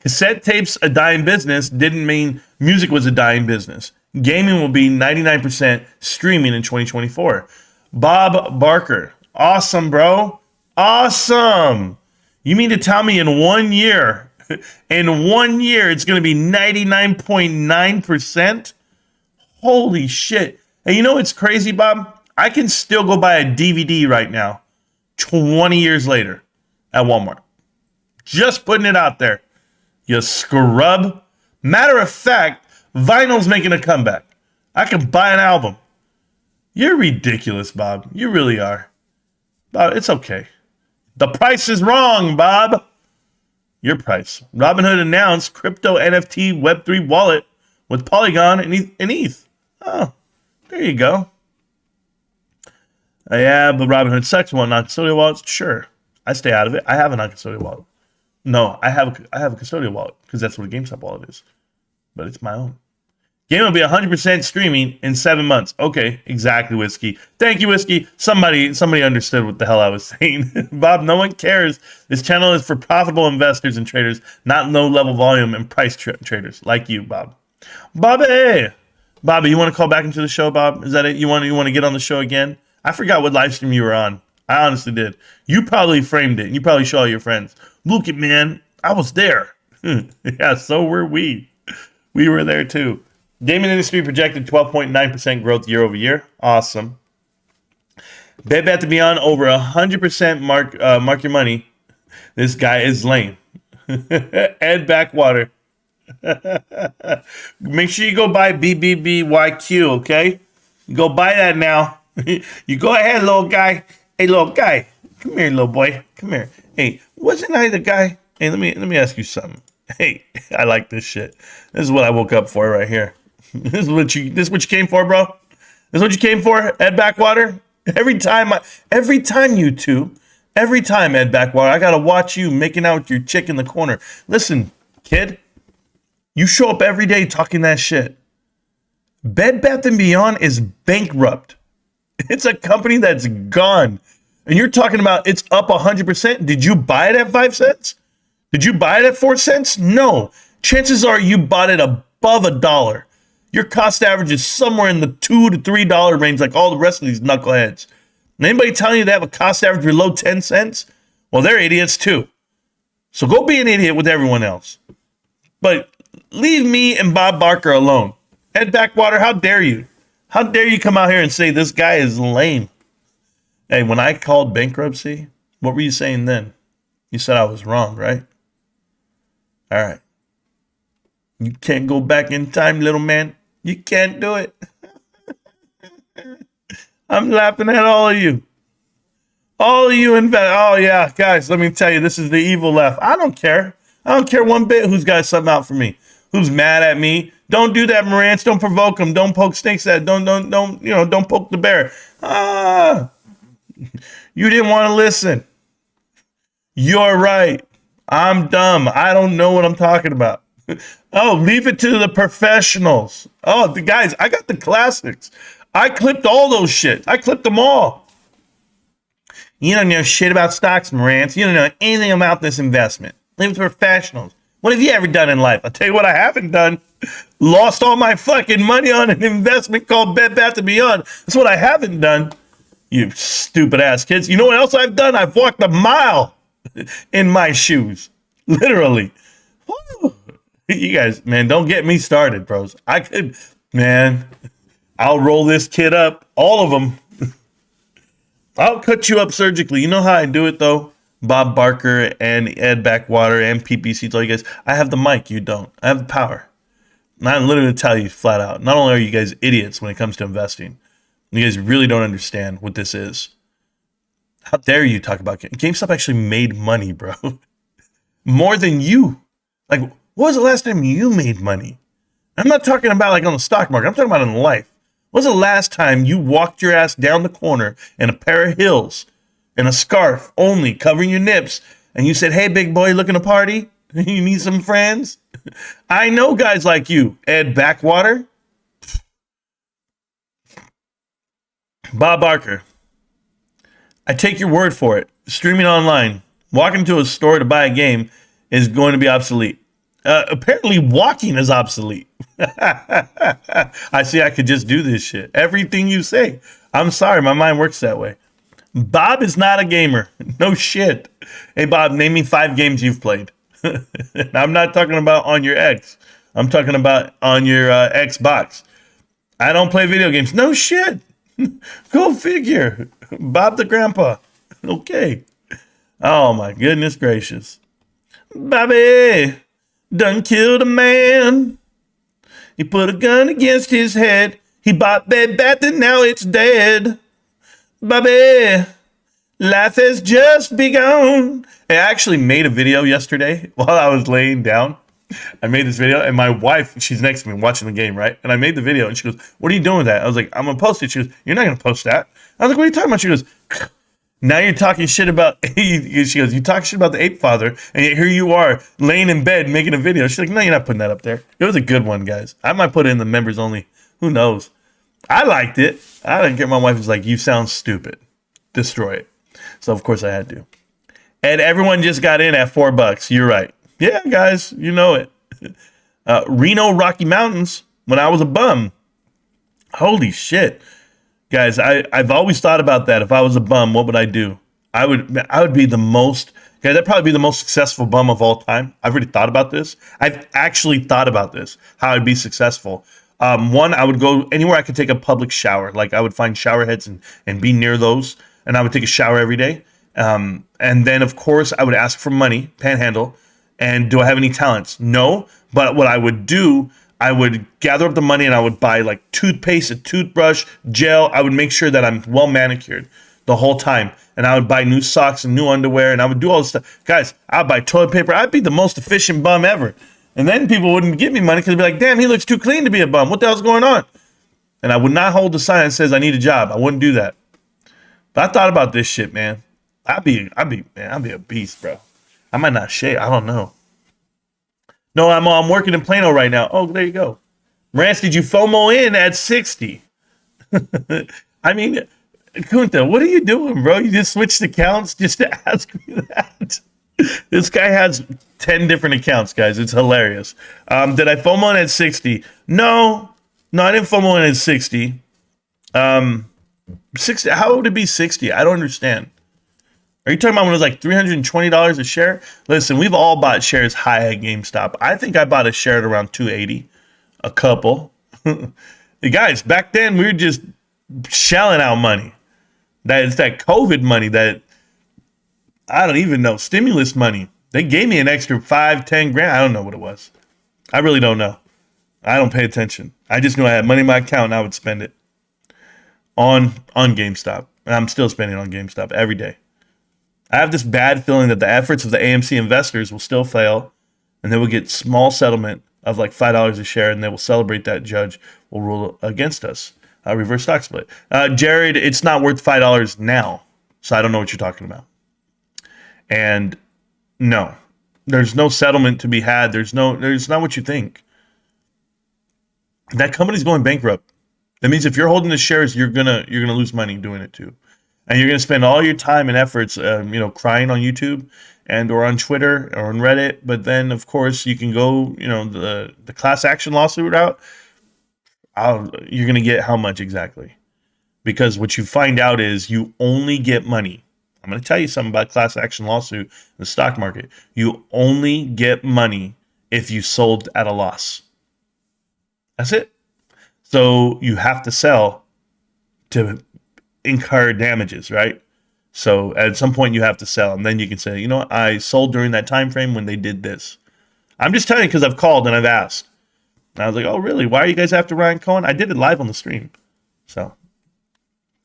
Cassette tapes a dying business didn't mean music was a dying business. Gaming will be 99% streaming in 2024. Bob Barker. Awesome, bro. Awesome. You mean to tell me in 1 year, it's going to be 99.9%? Holy shit. And you know what's crazy, Bob? I can still go buy a DVD right now, 20 years later, at Walmart. Just putting it out there. You scrub. Matter of fact, vinyl's making a comeback. I can buy an album. You're ridiculous, Bob. You really are. Bob, it's okay. The price is wrong, Bob. Your price. Robinhood announced crypto NFT Web3 wallet with Polygon and ETH. Oh, there you go. Yeah, but Robinhood sucks. Want non-custodial wallets? Sure. I stay out of it. I have a non-custodial wallet. No, I have a custodial wallet because that's what a GameStop wallet is. But it's my own. Game will be 100% streaming in 7 months. Okay, exactly, Whiskey. Thank you, Whiskey. Somebody understood what the hell I was saying. Bob, no one cares. This channel is for profitable investors and traders, not low-level volume and price traders like you, Bob. Bobby, you want to call back into the show, Bob? Is that it? You want to get on the show again? I forgot what live stream you were on. I honestly did. You probably framed it. You probably show all your friends. Look it, man. I was there. Yeah, so were we. We were there too. Gaming industry projected 12.9% growth year over year. Awesome. Bed Bath & Beyond over 100% mark your money. This guy is lame. Ed Backwater. Make sure you go buy BBBYQ, okay? Go buy that now. You go ahead, little guy. Hey, little guy. Come here, little boy. Come here. Hey, wasn't I the guy? Hey, let me ask you something. Hey, I like this shit. This is what I woke up for right here. This is what you came for, bro. This is what you came for, Ed Backwater. Every time, Ed Backwater, I gotta watch you making out with your chick in the corner. Listen, kid, you show up every day talking that shit. Bed Bath & Beyond is bankrupt. It's a company that's gone. And you're talking about it's up 100%. Did you buy it at 5 cents? Did you buy it at 4 cents? No. Chances are you bought it above $1. Your cost average is somewhere in the $2 to $3 range, like all the rest of these knuckleheads. And anybody telling you they have a cost average below 10 cents? Well, they're idiots too. So go be an idiot with everyone else. But leave me and Bob Barker alone. Ed Backwater, how dare you? How dare you come out here and say this guy is lame? Hey, when I called bankruptcy, what were you saying then? You said I was wrong, right? All right. You can't go back in time, little man. You can't do it. I'm laughing at all of you. All of you oh yeah, guys, let me tell you, this is the evil left. I don't care. I don't care one bit who's got something out for me. Who's mad at me. Don't do that, Marantz. Don't provoke him. Don't poke snakes at. Don't poke the bear. You didn't want to listen. You're right. I'm dumb. I don't know what I'm talking about. Oh, leave it to the professionals. Oh, the guys, I got the classics. I clipped all those shit. I clipped them all. You don't know shit about stocks, Marantz. You don't know anything about this investment. Leave it to professionals. What have you ever done in life? I'll tell you what I haven't done. Lost all my fucking money on an investment called Bed Bath & Beyond. That's what I haven't done. You stupid ass kids. You know what else I've done? I've walked a mile in my shoes. Literally. Woo. You guys, man, don't get me started, bros. I'll roll this kid up. All of them. I'll cut you up surgically. You know how I do it, though? Bob Barker and Ed Backwater and PPC tell you guys, I have the mic, you don't. I have the power. And I'm literally tell you flat out, not only are you guys idiots when it comes to investing, you guys really don't understand what this is. How dare you talk about GameStop actually made money, bro. More than you. Like, what was the last time you made money? I'm not talking about like on the stock market. I'm talking about in life. When was the last time you walked your ass down the corner in a pair of heels and a scarf only covering your nips and you said, hey, big boy, looking to party? You need some friends? I know guys like you. Ed Backwater. Bob Barker. I take your word for it. Streaming online, walking to a store to buy a game is going to be obsolete. Apparently walking is obsolete. I see I could just do this shit. Everything you say. I'm sorry, my mind works that way. Bob is not a gamer. No shit. Hey, Bob, name me 5 games you've played. I'm not talking about on your X. I'm talking about on your Xbox. I don't play video games. No shit. Go figure. Bob the grandpa. Okay. Oh, my goodness gracious. Bobby done killed a man. He put a gun against his head. He bought Bed Bath and now it's dead. Bobby, life has just begun. I actually made a video yesterday while I was laying down. I made this video and my wife, she's next to me watching the game, right? And I made the video and she goes, what are you doing with that? I was like, I'm going to post it. She goes, you're not going to post that. I was like, what are you talking about? She goes, now you're talking shit about, she goes, you talk shit about the ape father, and yet here you are laying in bed making a video. She's like, no, you're not putting that up there. It was a good one, guys. I might put it in the members only. Who knows? I liked it. I didn't care. My wife was like, you sound stupid. Destroy it. So, of course, I had to. And everyone just got in at $4. You're right. Yeah, guys, you know it. Reno, Rocky Mountains, when I was a bum. Holy shit. Guys, I've always thought about that. If I was a bum, what would I do? I would be the most, guys, I'd probably be the most successful bum of all time. I've already thought about this. I've actually thought about this, how I'd be successful. One, I would go anywhere I could take a public shower. Like I would find shower heads and be near those, and I would take a shower every day. And then, of course, I would ask for money, panhandle. And do I have any talents? No. But what I would do, I would gather up the money and I would buy like toothpaste, a toothbrush, gel. I would make sure that I'm well manicured the whole time. And I would buy new socks and new underwear and I would do all this stuff. Guys, I'd buy toilet paper. I'd be the most efficient bum ever. And then people wouldn't give me money because they'd be like, damn, he looks too clean to be a bum. What the hell's going on? And I would not hold the sign that says I need a job. I wouldn't do that. But I thought about this shit, man. I'd be a beast, bro. I might not shave. I don't know. No, I'm working in Plano right now. Oh, there you go. Rance, did you FOMO in at 60? I mean, Kunta, what are you doing, bro? You just switched accounts just to ask me that? This guy has 10 different accounts, guys. It's hilarious. Did I FOMO in at 60? No, I didn't FOMO in at 60. 60. How would it be 60? I don't understand. Are you talking about when it was like $320 a share? Listen, we've all bought shares high at GameStop. I think I bought a share at around $280. A couple. Guys, back then we were just shelling out money. It's that COVID money that I don't even know. Stimulus money. They gave me an extra 5-10 grand. I don't know what it was. I really don't know. I don't pay attention. I just knew I had money in my account and I would spend it on GameStop. And I'm still spending on GameStop every day. I have this bad feeling that the efforts of the AMC investors will still fail and they will get small settlement of like $5 a share and they will celebrate that judge will rule against us. Reverse stock split. Jared, it's not worth $5 now. So I don't know what you're talking about. And no, there's no settlement to be had. There's not what you think. That company's going bankrupt. That means if you're holding the shares, you're gonna lose money doing it too. And you're going to spend all your time and efforts, crying on YouTube or on Twitter or on Reddit. But then, of course, you can go, the class action lawsuit route. You're going to get how much exactly? Because what you find out is you only get money. I'm going to tell you something about class action lawsuit in the stock market. You only get money if you sold at a loss. That's it. So you have to sell to incur damages, right? So at some point you have to sell, and then you can say, you know what, I sold during that time frame when they did this. I'm just telling you because I've called and I've asked. And I was like, oh really? Why are you guys after Ryan Cohen? I did it live on the stream. So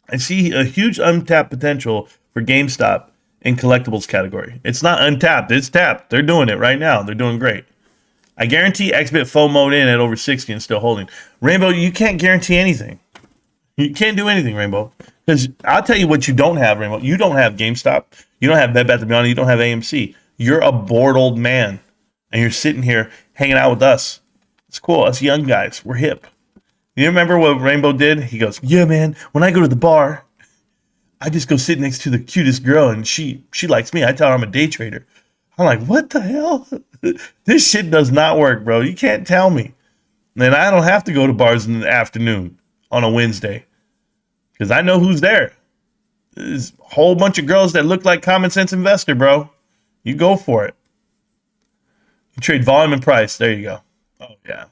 I see a huge untapped potential for GameStop in collectibles category. It's not untapped. It's tapped. They're doing it right now. They're doing great. I guarantee XBIT FOMO'd in at over 60 and still holding. Rainbow, you can't guarantee anything. You can't do anything, Rainbow. Because I'll tell you what you don't have, Rainbow. You don't have GameStop. You don't have Bed Bath & Beyond. You don't have AMC. You're a bored old man. And you're sitting here hanging out with us. It's cool. Us young guys. We're hip. You remember what Rainbow did? He goes, yeah, man, when I go to the bar, I just go sit next to the cutest girl, and she likes me. I tell her I'm a day trader. I'm like, what the hell? This shit does not work, bro. You can't tell me. And I don't have to go to bars in the afternoon on a Wednesday because I know who's there. There's a whole bunch of girls that look like Common Sense Investor, bro. You go for it. You trade volume and price. There you go. Oh, yeah.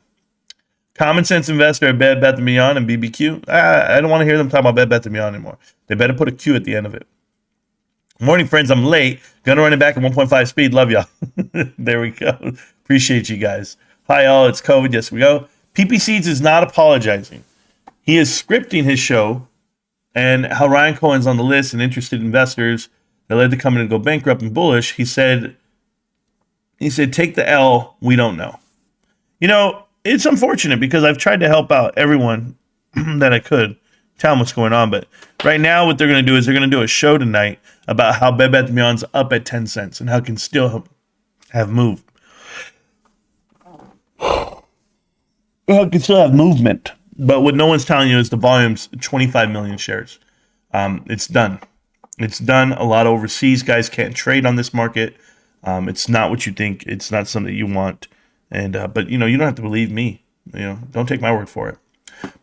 Common Sense Investor at Bed Bath & Beyond and BBQ. I don't want to hear them talk about Bed Bath & Beyond anymore. They better put a Q at the end of it. Morning, friends. I'm late. Gonna run it back at 1.5 speed. Love y'all. There we go. Appreciate you guys. Hi, all. It's COVID. Yes, we go. PP Seeds is not apologizing. He is scripting his show and how Ryan Cohen's on the list and interested investors that led the company to go bankrupt and bullish. He said, take the L. We don't know. You know, it's unfortunate because I've tried to help out everyone that I could, tell them what's going on. But right now, what they're going to do is they're going to do a show tonight about how Bed Bath & Beyond's up at 10 cents and how it can still have moved. How it can still have movement. But what no one's telling you is the volume's 25 million shares. It's done. It's done. A lot of overseas guys can't trade on this market. It's not what you think. It's not something that you want. And but you know, you don't have to believe me. You know, don't take my word for it.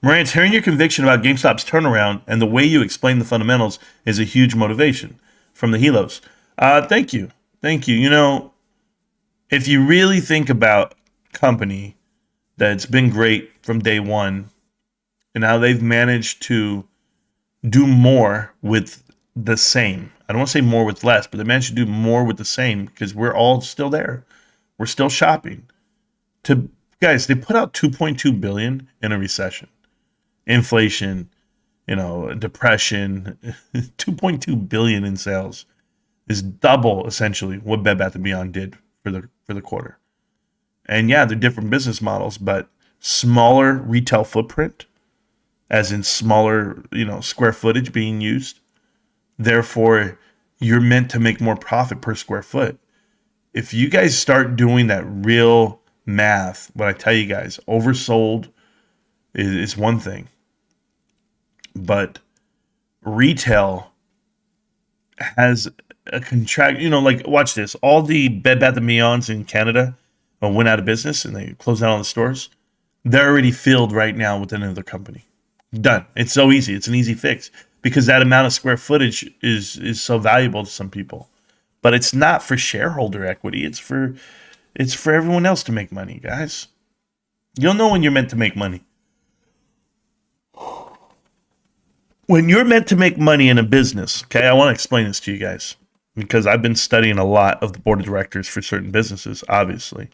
Marantz, hearing your conviction about GameStop's turnaround and the way you explain the fundamentals is a huge motivation. From the Helos. Thank you. Thank you. You know, if you really think about a company that's been great from day one and how they've managed to do more with the same. I don't want to say more with less, but they managed to do more with the same because we're all still there. We're still shopping. Guys, they put out $2.2 billion in a recession. Inflation, you know, depression, $2.2 billion in sales is double essentially what Bed Bath & Beyond did for the quarter. And yeah, they're different business models, but smaller retail footprint, as in smaller, you know, square footage being used. Therefore, you're meant to make more profit per square foot. If you guys start doing that real math, what I tell you guys, oversold is one thing. But retail has a contract, you know, like watch this. All the Bed Bath & Beyonds in Canada went out of business and they closed down all the stores. They're already filled right now with another company. Done. It's so easy. It's an easy fix because that amount of square footage is so valuable to some people. But it's not for shareholder equity. It's for everyone else to make money, guys. You'll know when you're meant to make money. When you're meant to make money in a business, okay, I want to explain this to you guys because I've been studying a lot of the board of directors for certain businesses, obviously,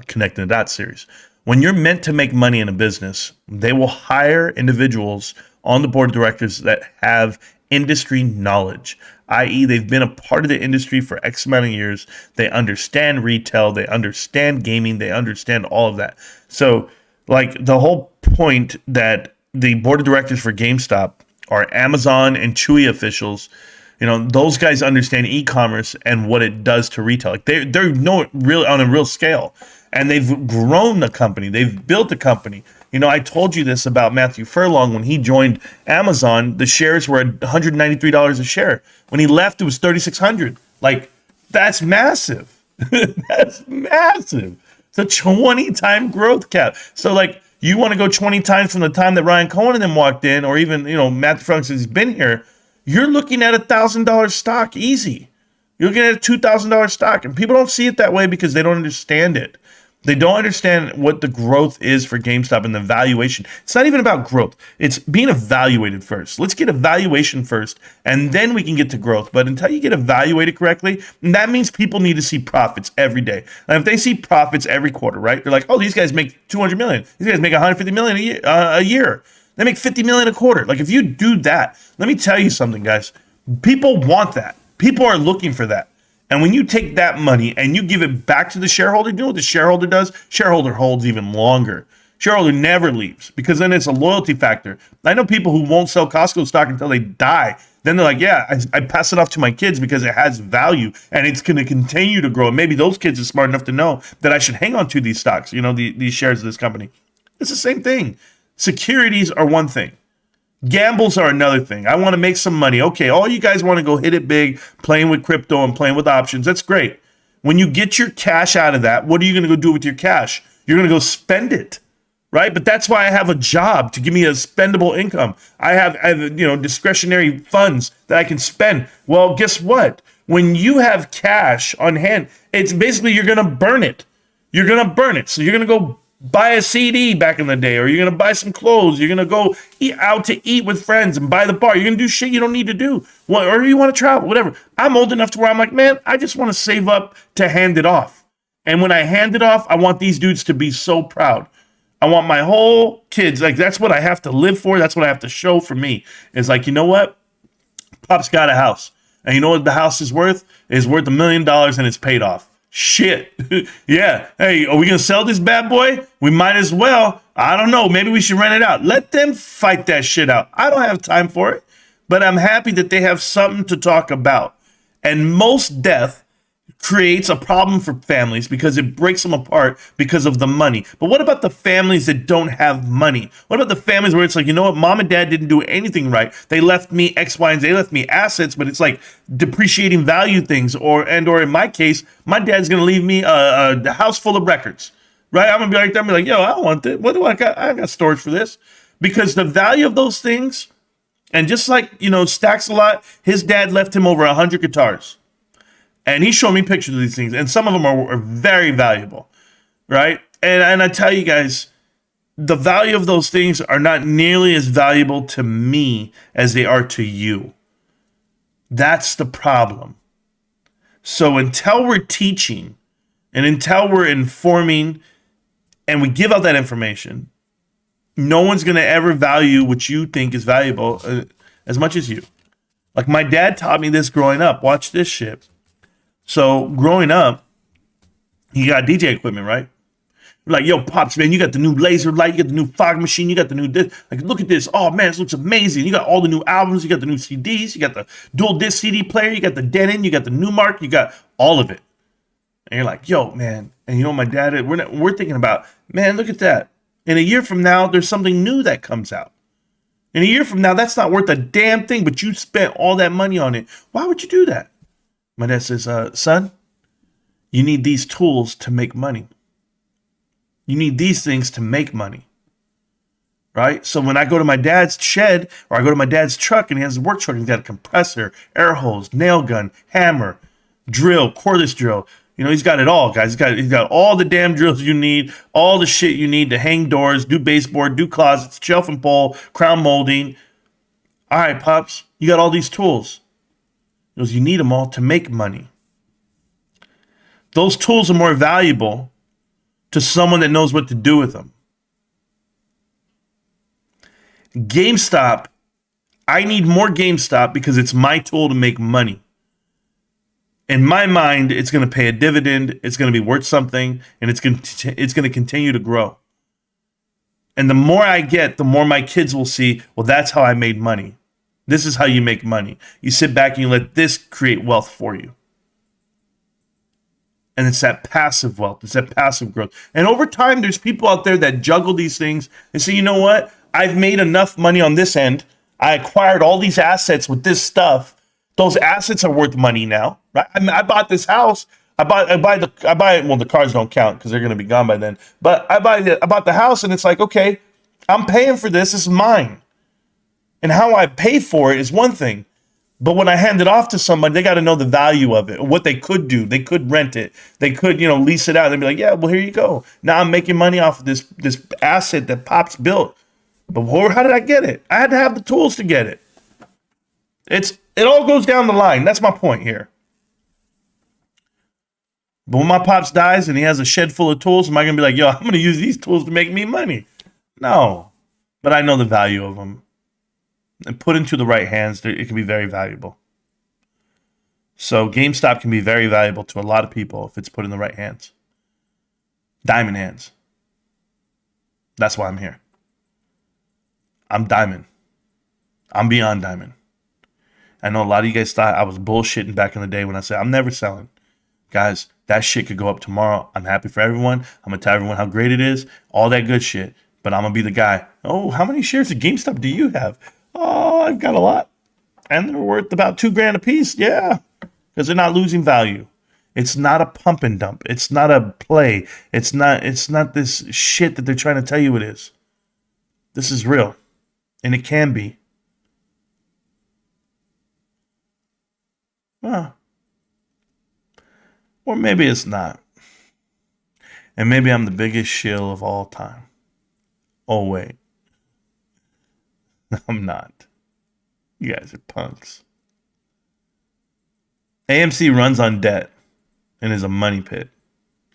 Connecting the Dots series. When you're meant to make money in a business, they will hire individuals on the board of directors that have industry knowledge, i.e. they've been a part of the industry for X amount of years. They understand retail. They understand gaming. They understand all of that. So, like, the whole point that the board of directors for GameStop are Amazon and Chewy officials, you know, those guys understand e-commerce and what it does to retail. Like they're no real on a real scale, and they've grown the company. They've built the company. You know, I told you this about Matthew Furlong when he joined Amazon. The shares were $193 a share. When he left, it was $3,600. Like, that's massive. That's massive. It's a 20-time growth cap. So, like, you want to go 20 times from the time that Ryan Cohen and them walked in, or even, you know, Matthew Furlong since he's been here, you're looking at $1,000 stock easy. You're looking at a $2,000 stock, and people don't see it that way because they don't understand it. They don't understand what the growth is for GameStop and the valuation. It's not even about growth. It's being evaluated first. Let's get evaluation first, and then we can get to growth. But until you get evaluated correctly, that means people need to see profits every day. And if they see profits every quarter, right? They're like, oh, these guys make $200 million. These guys make $150 million a year. They make $50 million a quarter. Like, if you do that, let me tell you something, guys. People want that. People are looking for that. And when you take that money and you give it back to the shareholder, you know what the shareholder does? Shareholder holds even longer. Shareholder never leaves because then it's a loyalty factor. I know people who won't sell Costco stock until they die. Then they're like, yeah, I pass it off to my kids because it has value and it's going to continue to grow. And maybe those kids are smart enough to know that I should hang on to these stocks, these shares of this company. It's the same thing. Securities are one thing. Gambles are another thing. I want to make some money. Okay, all you guys want to go hit it big, playing with crypto and playing with options. That's great. When you get your cash out of that, what are you going to go do with your cash? You're going to go spend it. Right? But that's why I have a job to give me a spendable income. I have discretionary funds that I can spend. Well, guess what? When you have cash on hand, it's basically you're going to burn it. You're going to burn it. So you're going to go buy a CD back in the day, or you're going to buy some clothes. You're going to go out to eat with friends and buy the bar. You're going to do shit you don't need to do. Or you want to travel, whatever. I'm old enough to where I'm like, man, I just want to save up to hand it off. And when I hand it off, I want these dudes to be so proud. I want my whole kids, like that's what I have to live for. That's what I have to show for me. It's like, you know what? Pop's got a house. And you know what the house is worth? It's worth $1 million and it's paid off. Shit. Yeah. Hey, are we going to sell this bad boy? We might as well. I don't know. Maybe we should rent it out. Let them fight that shit out. I don't have time for it, but I'm happy that they have something to talk about. And most death creates a problem for families because it breaks them apart because of the money. But what about the families that don't have money? What about the families where it's like, you know what, mom and dad didn't do anything right. They left me X, Y, and Z. They left me assets, but it's like depreciating value things. Or in my case, my dad's going to leave me a house full of records, right? I'm going to be like, yo, I don't want this. What do I got? I got storage for this. Because the value of those things, and just like, Stacks a lot, his dad left him over 100 guitars. And he showed me pictures of these things, and some of them are very valuable, right? And I tell you guys, the value of those things are not nearly as valuable to me as they are to you. That's the problem. So until we're teaching and until we're informing and we give out that information, no one's going to ever value what you think is valuable as much as you. Like my dad taught me this growing up. Watch this shit. So growing up, he got DJ equipment, right? We're like, yo, Pops, man, you got the new laser light, you got the new fog machine, you got the new this. Like, look at this. Oh, man, this looks amazing. You got all the new albums, you got the new CDs, you got the dual disc CD player, you got the Denon, you got the Newmark, you got all of it. And you're like, yo, man. And you know my dad, we're thinking about, man, look at that. In a year from now, there's something new that comes out. In a year from now, that's not worth a damn thing, but you spent all that money on it. Why would you do that? My dad says, son, you need these tools to make money. You need these things to make money, right? So when I go to my dad's shed or I go to my dad's truck and he has a work truck, he's got a compressor, air hose, nail gun, hammer, drill, cordless drill. He's got it all, guys. He's got all the damn drills you need, all the shit you need to hang doors, do baseboard, do closets, shelf and pole, crown molding. All right, Pops, you got all these tools. Because you need them all to make money. Those tools are more valuable to someone that knows what to do with them. GameStop, I need more GameStop because it's my tool to make money. In my mind, it's going to pay a dividend, it's going to be worth something, and it's going to continue to grow. And the more I get, the more my kids will see, well, that's how I made money. This is how you make money. You sit back and you let this create wealth for you. And it's that passive wealth. It's that passive growth. And over time, there's people out there that juggle these things and say, you know what? I've made enough money on this end. I acquired all these assets with this stuff. Those assets are worth money now, right? I mean, I bought this house. I buy the cars don't count because they're going to be gone by then. But I bought the house and it's like, okay, I'm paying for this. This is mine. And how I pay for it is one thing. But when I hand it off to somebody, they got to know the value of it, what they could do. They could rent it. They could, lease it out. They'd be like, yeah, well, here you go. Now I'm making money off of this asset that Pop's built. But how did I get it? I had to have the tools to get it. It all goes down the line. That's my point here. But when my Pops dies and he has a shed full of tools, am I going to be like, yo, I'm going to use these tools to make me money? No. But I know the value of them. And put into the right hands, it can be very valuable. So GameStop can be very valuable to a lot of people if it's put in the right hands. Diamond hands. That's why I'm here. I'm diamond. I'm beyond diamond. I know a lot of you guys thought I was bullshitting back in the day when I said I'm never selling. Guys, that shit could go up tomorrow. I'm happy for everyone. I'm going to tell everyone how great it is. All that good shit. But I'm going to be the guy. Oh, how many shares of GameStop do you have? Oh, I've got a lot. And they're worth about $2,000 a piece. Yeah. Because they're not losing value. It's not a pump and dump. It's not a play. It's not this shit that they're trying to tell you it is. This is real. And it can be. Well, or maybe it's not. And maybe I'm the biggest shill of all time. Oh, wait. I'm not. You guys are punks. AMC runs on debt and is a money pit.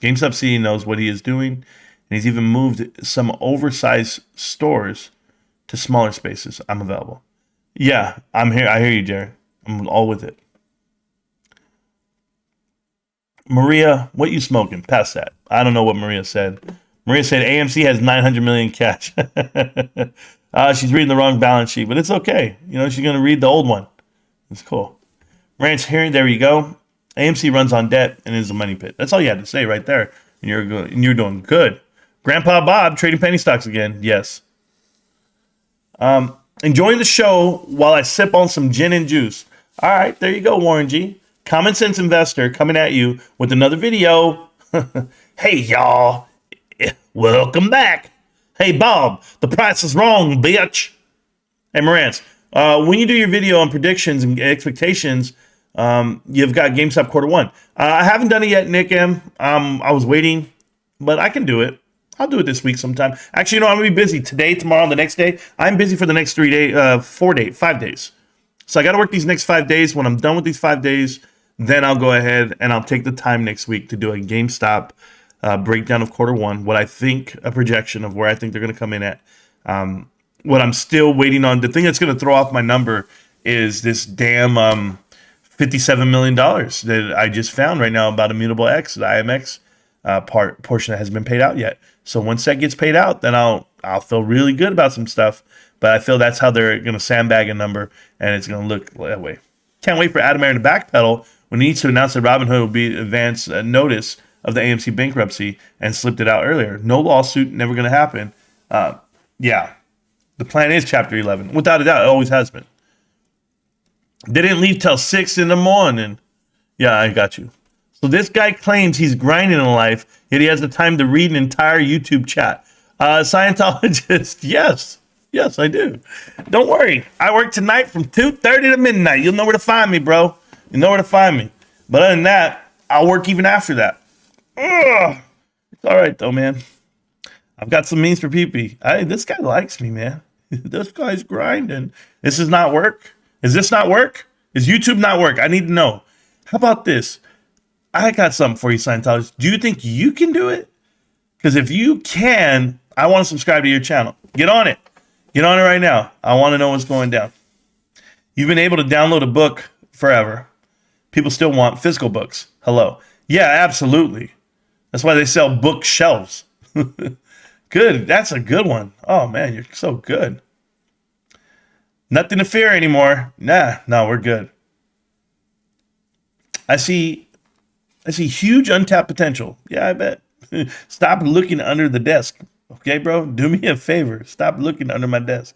GameStop CEO knows what he is doing, and he's even moved some oversized stores to smaller spaces. I'm available. Yeah, I'm here. I hear you, Jared. I'm all with it. Maria, what you smoking? Pass that. I don't know what Maria said. Maria said AMC has $900 million cash. She's reading the wrong balance sheet, but it's okay. You know, she's going to read the old one. It's cool. Marantz Rantz, there you go. AMC runs on debt and is a money pit. That's all you had to say right there. And you're good. And you're doing good. Grandpa Bob trading penny stocks again. Yes. Enjoying the show while I sip on some gin and juice. All right, there you go, Warren G. Common Sense Investor coming at you with another video. Hey, y'all. Welcome back. Hey, Bob, the price is wrong, bitch. Hey, Marantz, when you do your video on predictions and expectations, you've got GameStop quarter one. I haven't done it yet, Nick M. I was waiting, but I can do it. I'll do it this week sometime. Actually, you know, I'm going to be busy today, tomorrow, the next day. I'm busy for the next 5 days. So I got to work these next 5 days. When I'm done with these 5 days, then I'll go ahead and I'll take the time next week to do a GameStop breakdown of quarter one, what I think, a projection of where I think they're going to come in at. What I'm still waiting on, the thing that's going to throw off my number is this damn $57 million that I just found right now about Immutable X, the IMX portion that hasn't been paid out yet. So once that gets paid out, then I'll feel really good about some stuff. But I feel that's how they're going to sandbag a number, and it's going to look that way. Can't wait for Adam Aaron to backpedal when he needs to announce that Robinhood will be advance notice of the AMC bankruptcy and slipped it out earlier. No lawsuit, never going to happen. Yeah, the plan is Chapter 11. Without a doubt, it always has been. They didn't leave till 6 in the morning. Yeah, I got you. So this guy claims he's grinding in life, yet he has the time to read an entire YouTube chat. Scientologist, yes. Yes, I do. Don't worry. I work tonight from 2:30 to midnight. You'll know where to find me, bro. You know where to find me. But other than that, I'll work even after that. Ugh. It's all right, though, man. I've got some means for PP. This guy likes me, man. This guy's grinding. This is not work. Is this not work? Is YouTube not work? I need to know. How about this? I got something for you, Scientologists. Do you think you can do it? Because if you can, I want to subscribe to your channel. Get on it. Get on it right now. I want to know what's going down. You've been able to download a book forever. People still want physical books. Hello. Yeah, absolutely. That's why they sell bookshelves. Good. That's a good one. Oh, man, you're so good. Nothing to fear anymore. No, we're good. I see huge untapped potential. Yeah, I bet. Stop looking under the desk. Okay, bro? Do me a favor. Stop looking under my desk.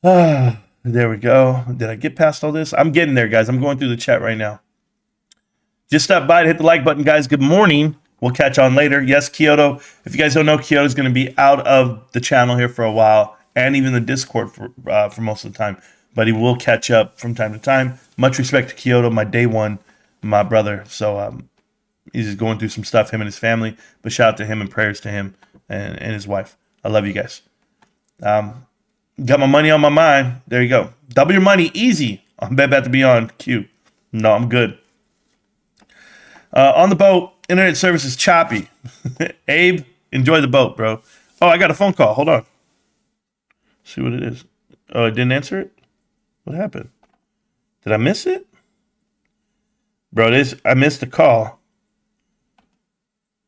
There we go. Did I get past all this? I'm getting there, guys. I'm going through the chat right now. Just stop by to hit the like button, guys. Good morning. We'll catch on later. Yes, Kyoto. If you guys don't know, Kyoto's going to be out of the channel here for a while, and even the Discord for most of the time. But he will catch up from time to time. Much respect to Kyoto, my day one, my brother. So he's just going through some stuff, him and his family. But shout out to him and prayers to him and his wife. I love you guys. Got my money on my mind. There you go. Double your money, easy. I'm about to be on Q. No, I'm good. On the boat, internet service is choppy. Abe, enjoy the boat, bro. Oh, I got a phone call. Hold on. See what it is. Oh, I didn't answer it? What happened? Did I miss it? Bro, I missed a call.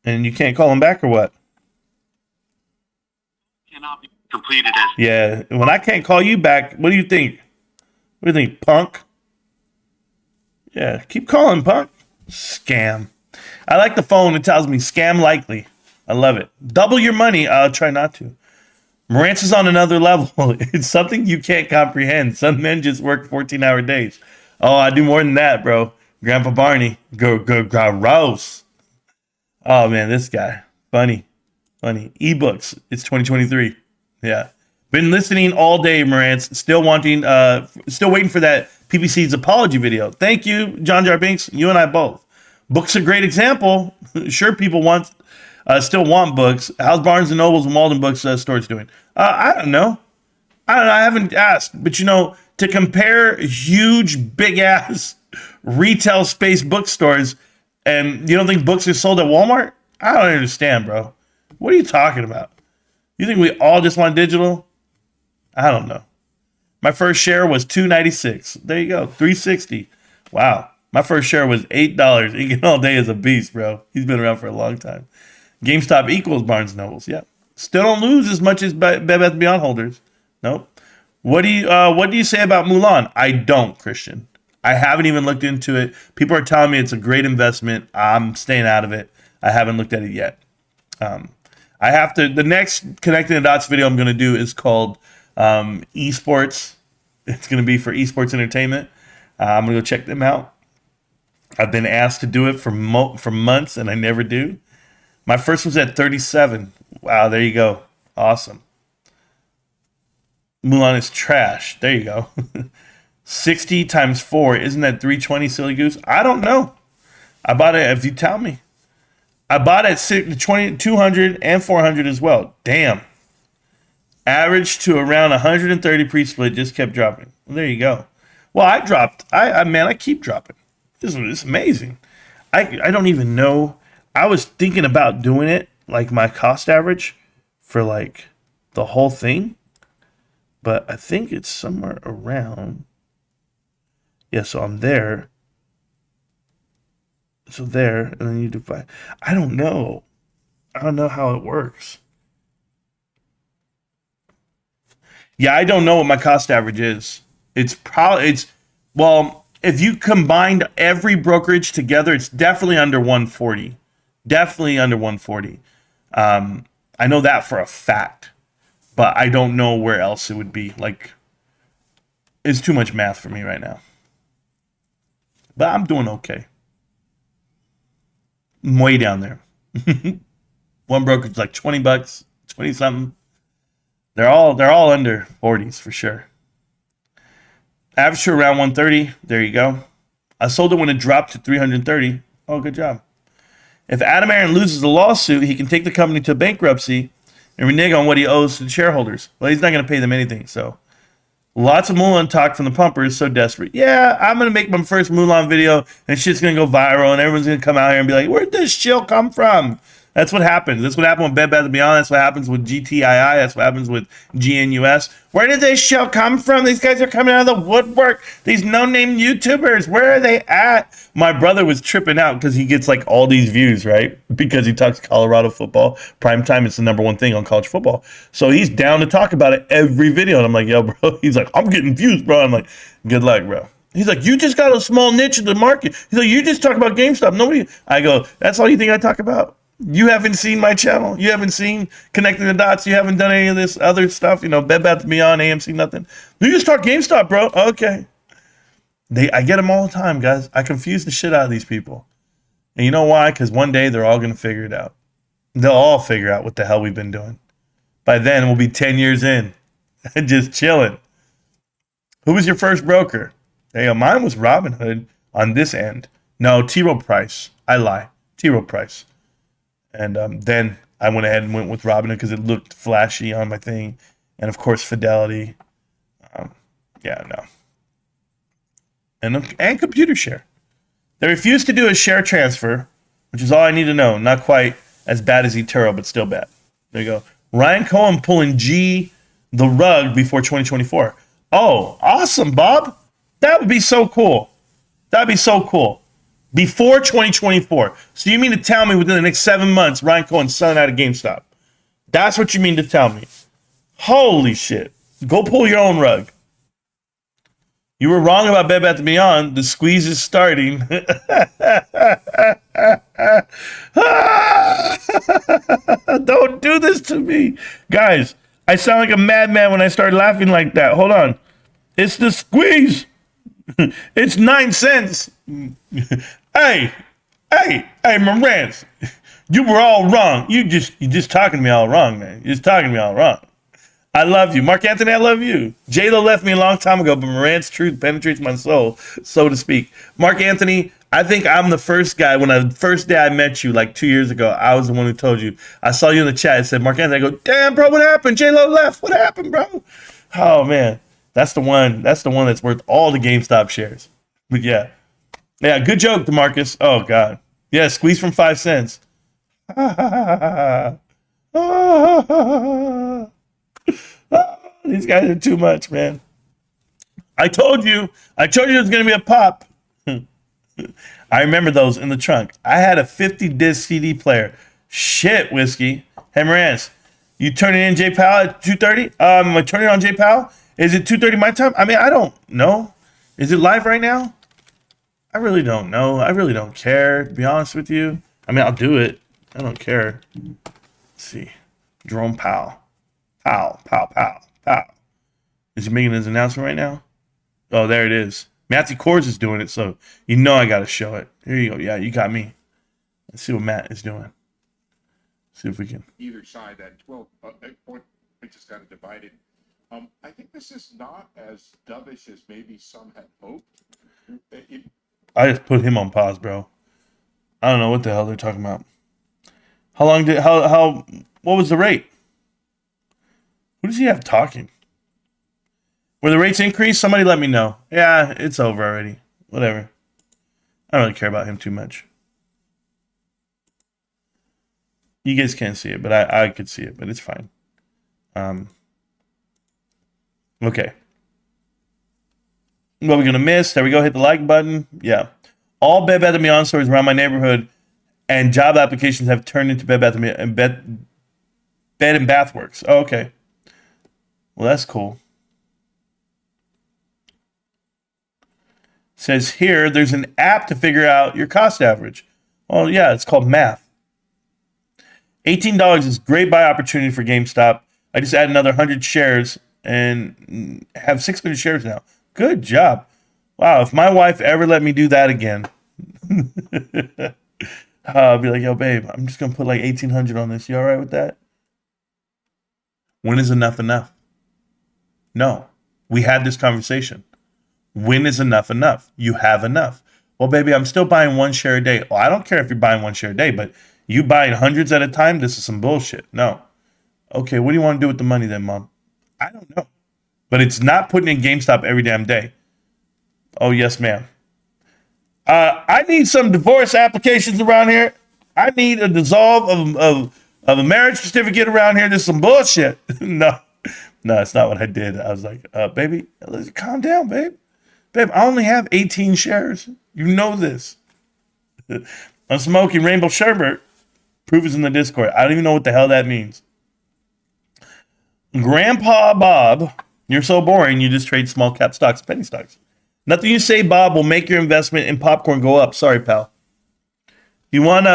And you can't call him back or what? Cannot be completed as. Yeah, when I can't call you back, what do you think? What do you think, punk? Yeah, keep calling, punk. Scam. I like the phone. It tells me scam likely. I love it. Double your money. I'll try not to. Marantz is on another level. It's something you can't comprehend. Some men just work 14-hour days. Oh, I do more than that, bro. Grandpa Barney. Go, gross. Oh, man, this guy. Funny. Ebooks. It's 2023. Yeah. Been listening all day, Marantz. Still waiting for that PPC's apology video. Thank you, John Jar Binks. You and I both. Books a great example. Sure, people still want books. How's Barnes and Noble's and Walden Books stores doing? I don't know. I haven't asked. But, to compare huge, big-ass retail space bookstores and you don't think books are sold at Walmart? I don't understand, bro. What are you talking about? You think we all just want digital? I don't know. My first share was $2.96. There you go. $3.60. Wow. My first share was $8. Eating all day is a beast, bro. He's been around for a long time. GameStop equals Barnes & Nobles. Yeah. Still don't lose as much as Bed Bath & Beyond holders. Nope. What do you say about Mulan? I don't, Christian. I haven't even looked into it. People are telling me it's a great investment. I'm staying out of it. I haven't looked at it yet. I have to. The next Connecting the Dots video I'm going to do is called Esports. It's going to be for esports entertainment. I'm going to go check them out. I've been asked to do it for months, and I never do. My first was at 37. Wow, there you go. Awesome. Mulan is trash. There you go. 60 times 4. Isn't that 320, silly goose? I don't know. I bought it, if you tell me. I bought it at 200 and 400 as well. Damn. Average to around 130 pre-split, just kept dropping. Well, there you go. Well, I dropped. I keep dropping. This is amazing. I don't even know. I was thinking about doing it, like my cost average for like the whole thing. But I think it's somewhere around. Yeah, so I'm there. So there, and then you divide. I don't know. I don't know how it works. Yeah, I don't know what my cost average is. Well, if you combined every brokerage together, it's definitely under 140. Definitely under 140. I know that for a fact, but I don't know where else it would be. Like, it's too much math for me right now. But I'm doing okay. I'm way down there. One brokerage like $20, 20 something. They're all under 40s for sure. Average to around 130. There you go. I sold it when it dropped to 330. Oh, good job. If Adam Aaron loses the lawsuit, he can take the company to bankruptcy and renege on what he owes to the shareholders. Well, he's not going to pay them anything. So lots of Mulan talk from the pumpers. So desperate. Yeah, I'm going to make my first Mulan video and shit's going to go viral and everyone's going to come out here and be like, where'd this shill come from? That's what happens. That's what happened with Bed Bath & Beyond. That's what happens with GTII. That's what happens with GNUS. Where did this show come from? These guys are coming out of the woodwork. These no-name YouTubers. Where are they at? My brother was tripping out because he gets like all these views, right? Because he talks Colorado football. Primetime is the #1 thing on college football. So he's down to talk about it every video. And I'm like, yo, bro. He's like, I'm getting views, bro. I'm like, good luck, bro. He's like, you just got a small niche in the market. He's like, you just talk about GameStop. Nobody. I go, that's all you think I talk about? You haven't seen my channel. You haven't seen Connecting the Dots. You haven't done any of this other stuff. Bed Bath & Beyond, AMC, nothing. You just talk GameStop, bro. Okay. I get them all the time, guys. I confuse the shit out of these people. And you know why? Because one day they're all going to figure it out. They'll all figure out what the hell we've been doing. By then, we'll be 10 years in. Just chilling. Who was your first broker? Hey, mine was Robinhood on this end. No, T. Rowe Price. I lie. T. Rowe Price. And then I went ahead and went with Robinhood because it looked flashy on my thing. And, of course, Fidelity. And Computer Share. They refused to do a share transfer, which is all I need to know. Not quite as bad as eToro, but still bad. There you go. Ryan Cohen pulling the rug before 2024. Oh, awesome, Bob. That would be so cool. That'd be so cool. Before 2024. So you mean to tell me within the next 7 months, Ryan Cohen's selling out of GameStop? That's what you mean to tell me. Holy shit. Go pull your own rug. You were wrong about Bed Bath & Beyond. The squeeze is starting. Don't do this to me. Guys, I sound like a madman when I start laughing like that. Hold on. It's the squeeze. It's 9 cents. Hey, Marantz. You were all wrong. You just talking to me all wrong, man. You're just talking to me all wrong. I love you. Mark Anthony, I love you. J-Lo left me a long time ago, but Marantz truth penetrates my soul, so to speak. Mark Anthony, I think I'm the first guy. When the first day I met you, like 2 years ago, I was the one who told you. I saw you in the chat and said, Mark Anthony, I go, damn, bro, what happened? J-Lo left. What happened, bro? Oh, man. That's the one that's worth all the GameStop shares. But yeah. Yeah, good joke, DeMarcus. Oh, God. Yeah, squeeze from 5 cents. These guys are too much, man. I told you there's gonna be a pop. I remember those in the trunk. I had a 50 disc CD player. Shit, whiskey. Hey, Marantz, you turning in J Powell at 2:30? Am I turning on J Powell? Is it 2:30 my time? I mean, I don't know. Is it live right now? I really don't know. I really don't care, to be honest with you. I mean, I'll do it. I don't care. Let's see. Jerome Powell. Powell. Is he making his announcement right now? Oh, there it is. Matthew Kors is doing it, so you know I got to show it. Here you go. Yeah, you got me. Let's see what Matt is doing. See if we can. Either side, that 12 point just got it divided. I think this is not as dovish as maybe some had hoped. I just put him on pause, bro. I don't know what the hell they're talking about. What was the rate? Who does he have talking? Were the rates increased? Somebody let me know. Yeah, it's over already. Whatever. I don't really care about him too much. You guys can't see it, but I could see it, but it's fine. Okay. What are we going to miss? There we go. Hit the like button. Yeah. All Bed Bath & Beyond stores around my neighborhood and job applications have turned into Bed and Bath Works. Oh, okay. Well, that's cool. Says here, there's an app to figure out your cost average. Well, yeah, it's called Math. $18 is great buy opportunity for GameStop. I just add another 100 shares and have 600 shares now. Good job. Wow, if my wife ever let me do that again, I'll be like, yo, babe, I'm just going to put like 1,800 on this. You all right with that? When is enough enough? No, we had this conversation. When is enough enough? You have enough. Well, baby, I'm still buying 1 share a day. Well, I don't care if you're buying 1 share a day, but you buying hundreds at a time, this is some bullshit. No. Okay, what do you want to do with the money then, Mom? I don't know. But it's not putting in GameStop every damn day. Oh, yes, ma'am. I need some divorce applications around here. I need a dissolve of a marriage certificate around here. There's some bullshit. No, that's not what I did. I was like, baby, calm down, babe. Babe, I only have 18 shares. You know this. I'm smoking rainbow sherbet. Proof is in the Discord. I don't even know what the hell that means. Grandpa Bob, you're so boring. You just trade small cap stocks, penny stocks. Nothing you say, Bob, will make your investment in popcorn go up. Sorry, pal. You want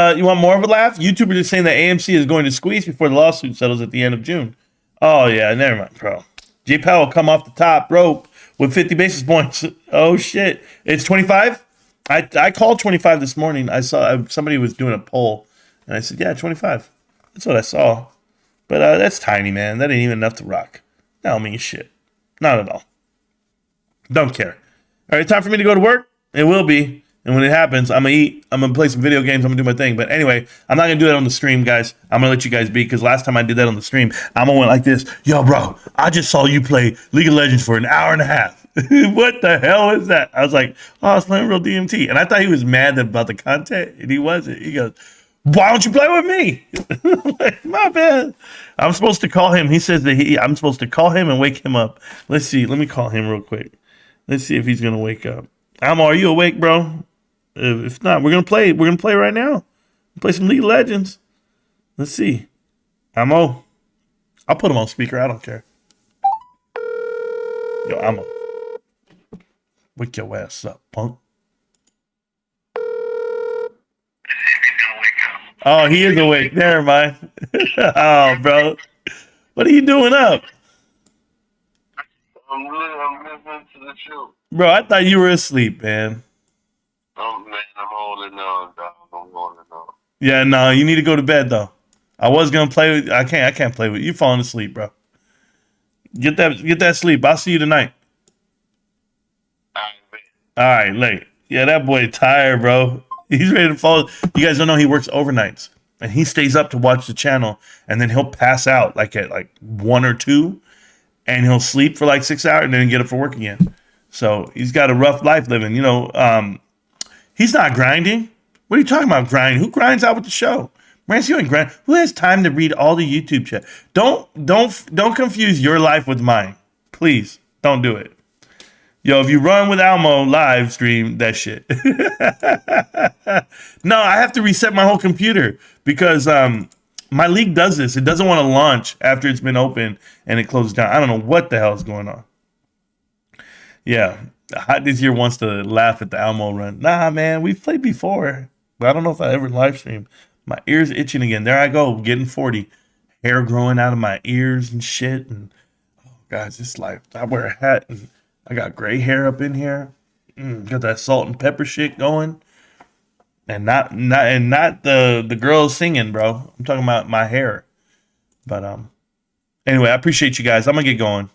more of a laugh? YouTubers are saying that AMC is going to squeeze before the lawsuit settles at the end of June. Oh, yeah, never mind, bro. J Powell will come off the top rope with 50 basis points. Oh, shit. It's 25? I called 25 this morning. I saw somebody was doing a poll, and I said, yeah, 25. That's what I saw. But that's tiny, man. That ain't even enough to rock. That don't mean shit. Not at all. Don't care. All right, time for me to go to work? It will be. And when it happens, I'm going to eat. I'm going to play some video games. I'm going to do my thing. But anyway, I'm not going to do that on the stream, guys. I'm going to let you guys be because last time I did that on the stream, I'm going to went like this. Yo, bro, I just saw you play League of Legends for an hour and a half. What the hell is that? I was like, oh, I was playing real DMT. And I thought he was mad about the content, and he wasn't. He goes, why don't you play with me? Like, my bad. I'm supposed to call him. He says that I'm supposed to call him and wake him up. Let's see. Let me call him real quick. Let's see if he's going to wake up. Are you awake, bro? If not, we're gonna play. We're gonna play right now. Play some League of Legends. Let's see. Ammo. I'll put him on speaker. I don't care. Yo, Ammo. Wake your ass up, punk. Oh, he is awake. Never mind. Oh, bro. What are you doing up? I'm listening to the show. Bro, I thought you were asleep, man. Oh, man, I'm holding on, dog. I'm holding on. Yeah, no, you need to go to bed, though. I was going to play with I can't play with you. You're falling asleep, bro. Get that sleep. I'll see you tonight. All right, late. Yeah, that boy tired, bro. He's ready to fall. You guys don't know he works overnights, and he stays up to watch the channel, and then he'll pass out like at 1 or 2, and he'll sleep for 6 hours, and then get up for work again. So he's got a rough life living. He's not grinding. What are you talking about, grind? Who grinds out with the show? Marantz, you ain't grind. Who has time to read all the YouTube chat? Don't confuse your life with mine. Please, don't do it. Yo, if you run with Almo live stream, that shit. No, I have to reset my whole computer because my league does this. It doesn't want to launch after it's been open and it closes down. I don't know what the hell is going on. Yeah, Hot this year wants to laugh at the Almo run. Nah, man, we've played before, but I don't know if I ever live stream. My ears itching again. There I go, getting 40. Hair growing out of my ears and shit. And oh, guys, this life. I wear a hat and I got gray hair up in here. Got that salt and pepper shit going. And not the girls singing, bro. I'm talking about my hair. But anyway, I appreciate you guys. I'm gonna get going.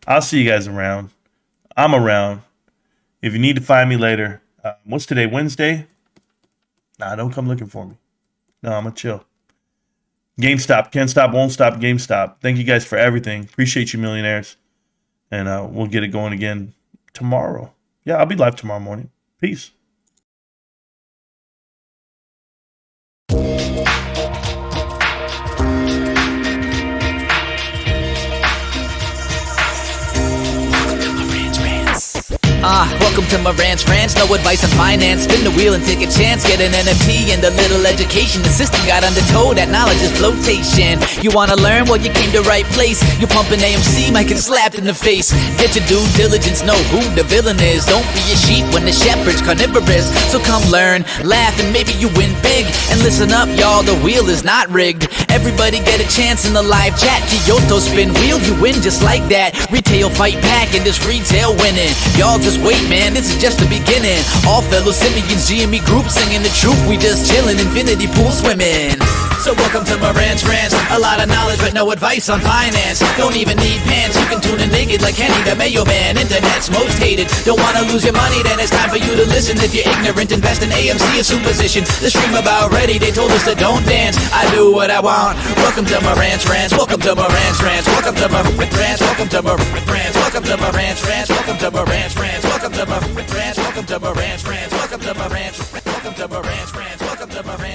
I'll see you guys around. I'm around. If you need to find me later, what's today? Wednesday? Nah, don't come looking for me. No, I'm gonna chill. GameStop, can't stop, won't stop. GameStop. Thank you guys for everything. Appreciate you, millionaires. And we'll get it going again tomorrow. Yeah, I'll be live tomorrow morning. Peace. Welcome to Marantz Rantz, no advice on finance. Spin the wheel and take a chance. Get an NFT and a little education. The system got undertow, that knowledge is flotation. You wanna learn? Well, you came to right place. You pumping AMC, might get slapped in the face. Get your due diligence, know who the villain is. Don't be a sheep when the shepherd's carnivorous. So come learn, laugh, and maybe you win big. And listen up, y'all, the wheel is not rigged. Everybody get a chance in the live chat. Kyoto spin wheel, you win just like that. Retail fight back and this retail winning. Y'all just wait, man, this is just the beginning. All fellow simians, GME group singing the truth. We just chillin', infinity pool swimming. So welcome to Marantz Rantz. A lot of knowledge but no advice on finance. Don't even need pants, you can tune in naked like Kenny the Mayo Man. Internet's most hated. Don't wanna lose your money, then it's time for you to listen. If you're ignorant, invest in AMC, a superstition. The stream about ready, they told us to don't dance. I do what I want. Welcome to Marantz Rantz. Welcome to Marantz Rantz. Welcome to Marantz Rantz. Welcome to Marantz Rantz. Welcome to Marantz Rantz. Welcome to Marantz Rantz. Welcome to Marantz Rantz. Welcome to Marantz Rantz. Welcome to Marantz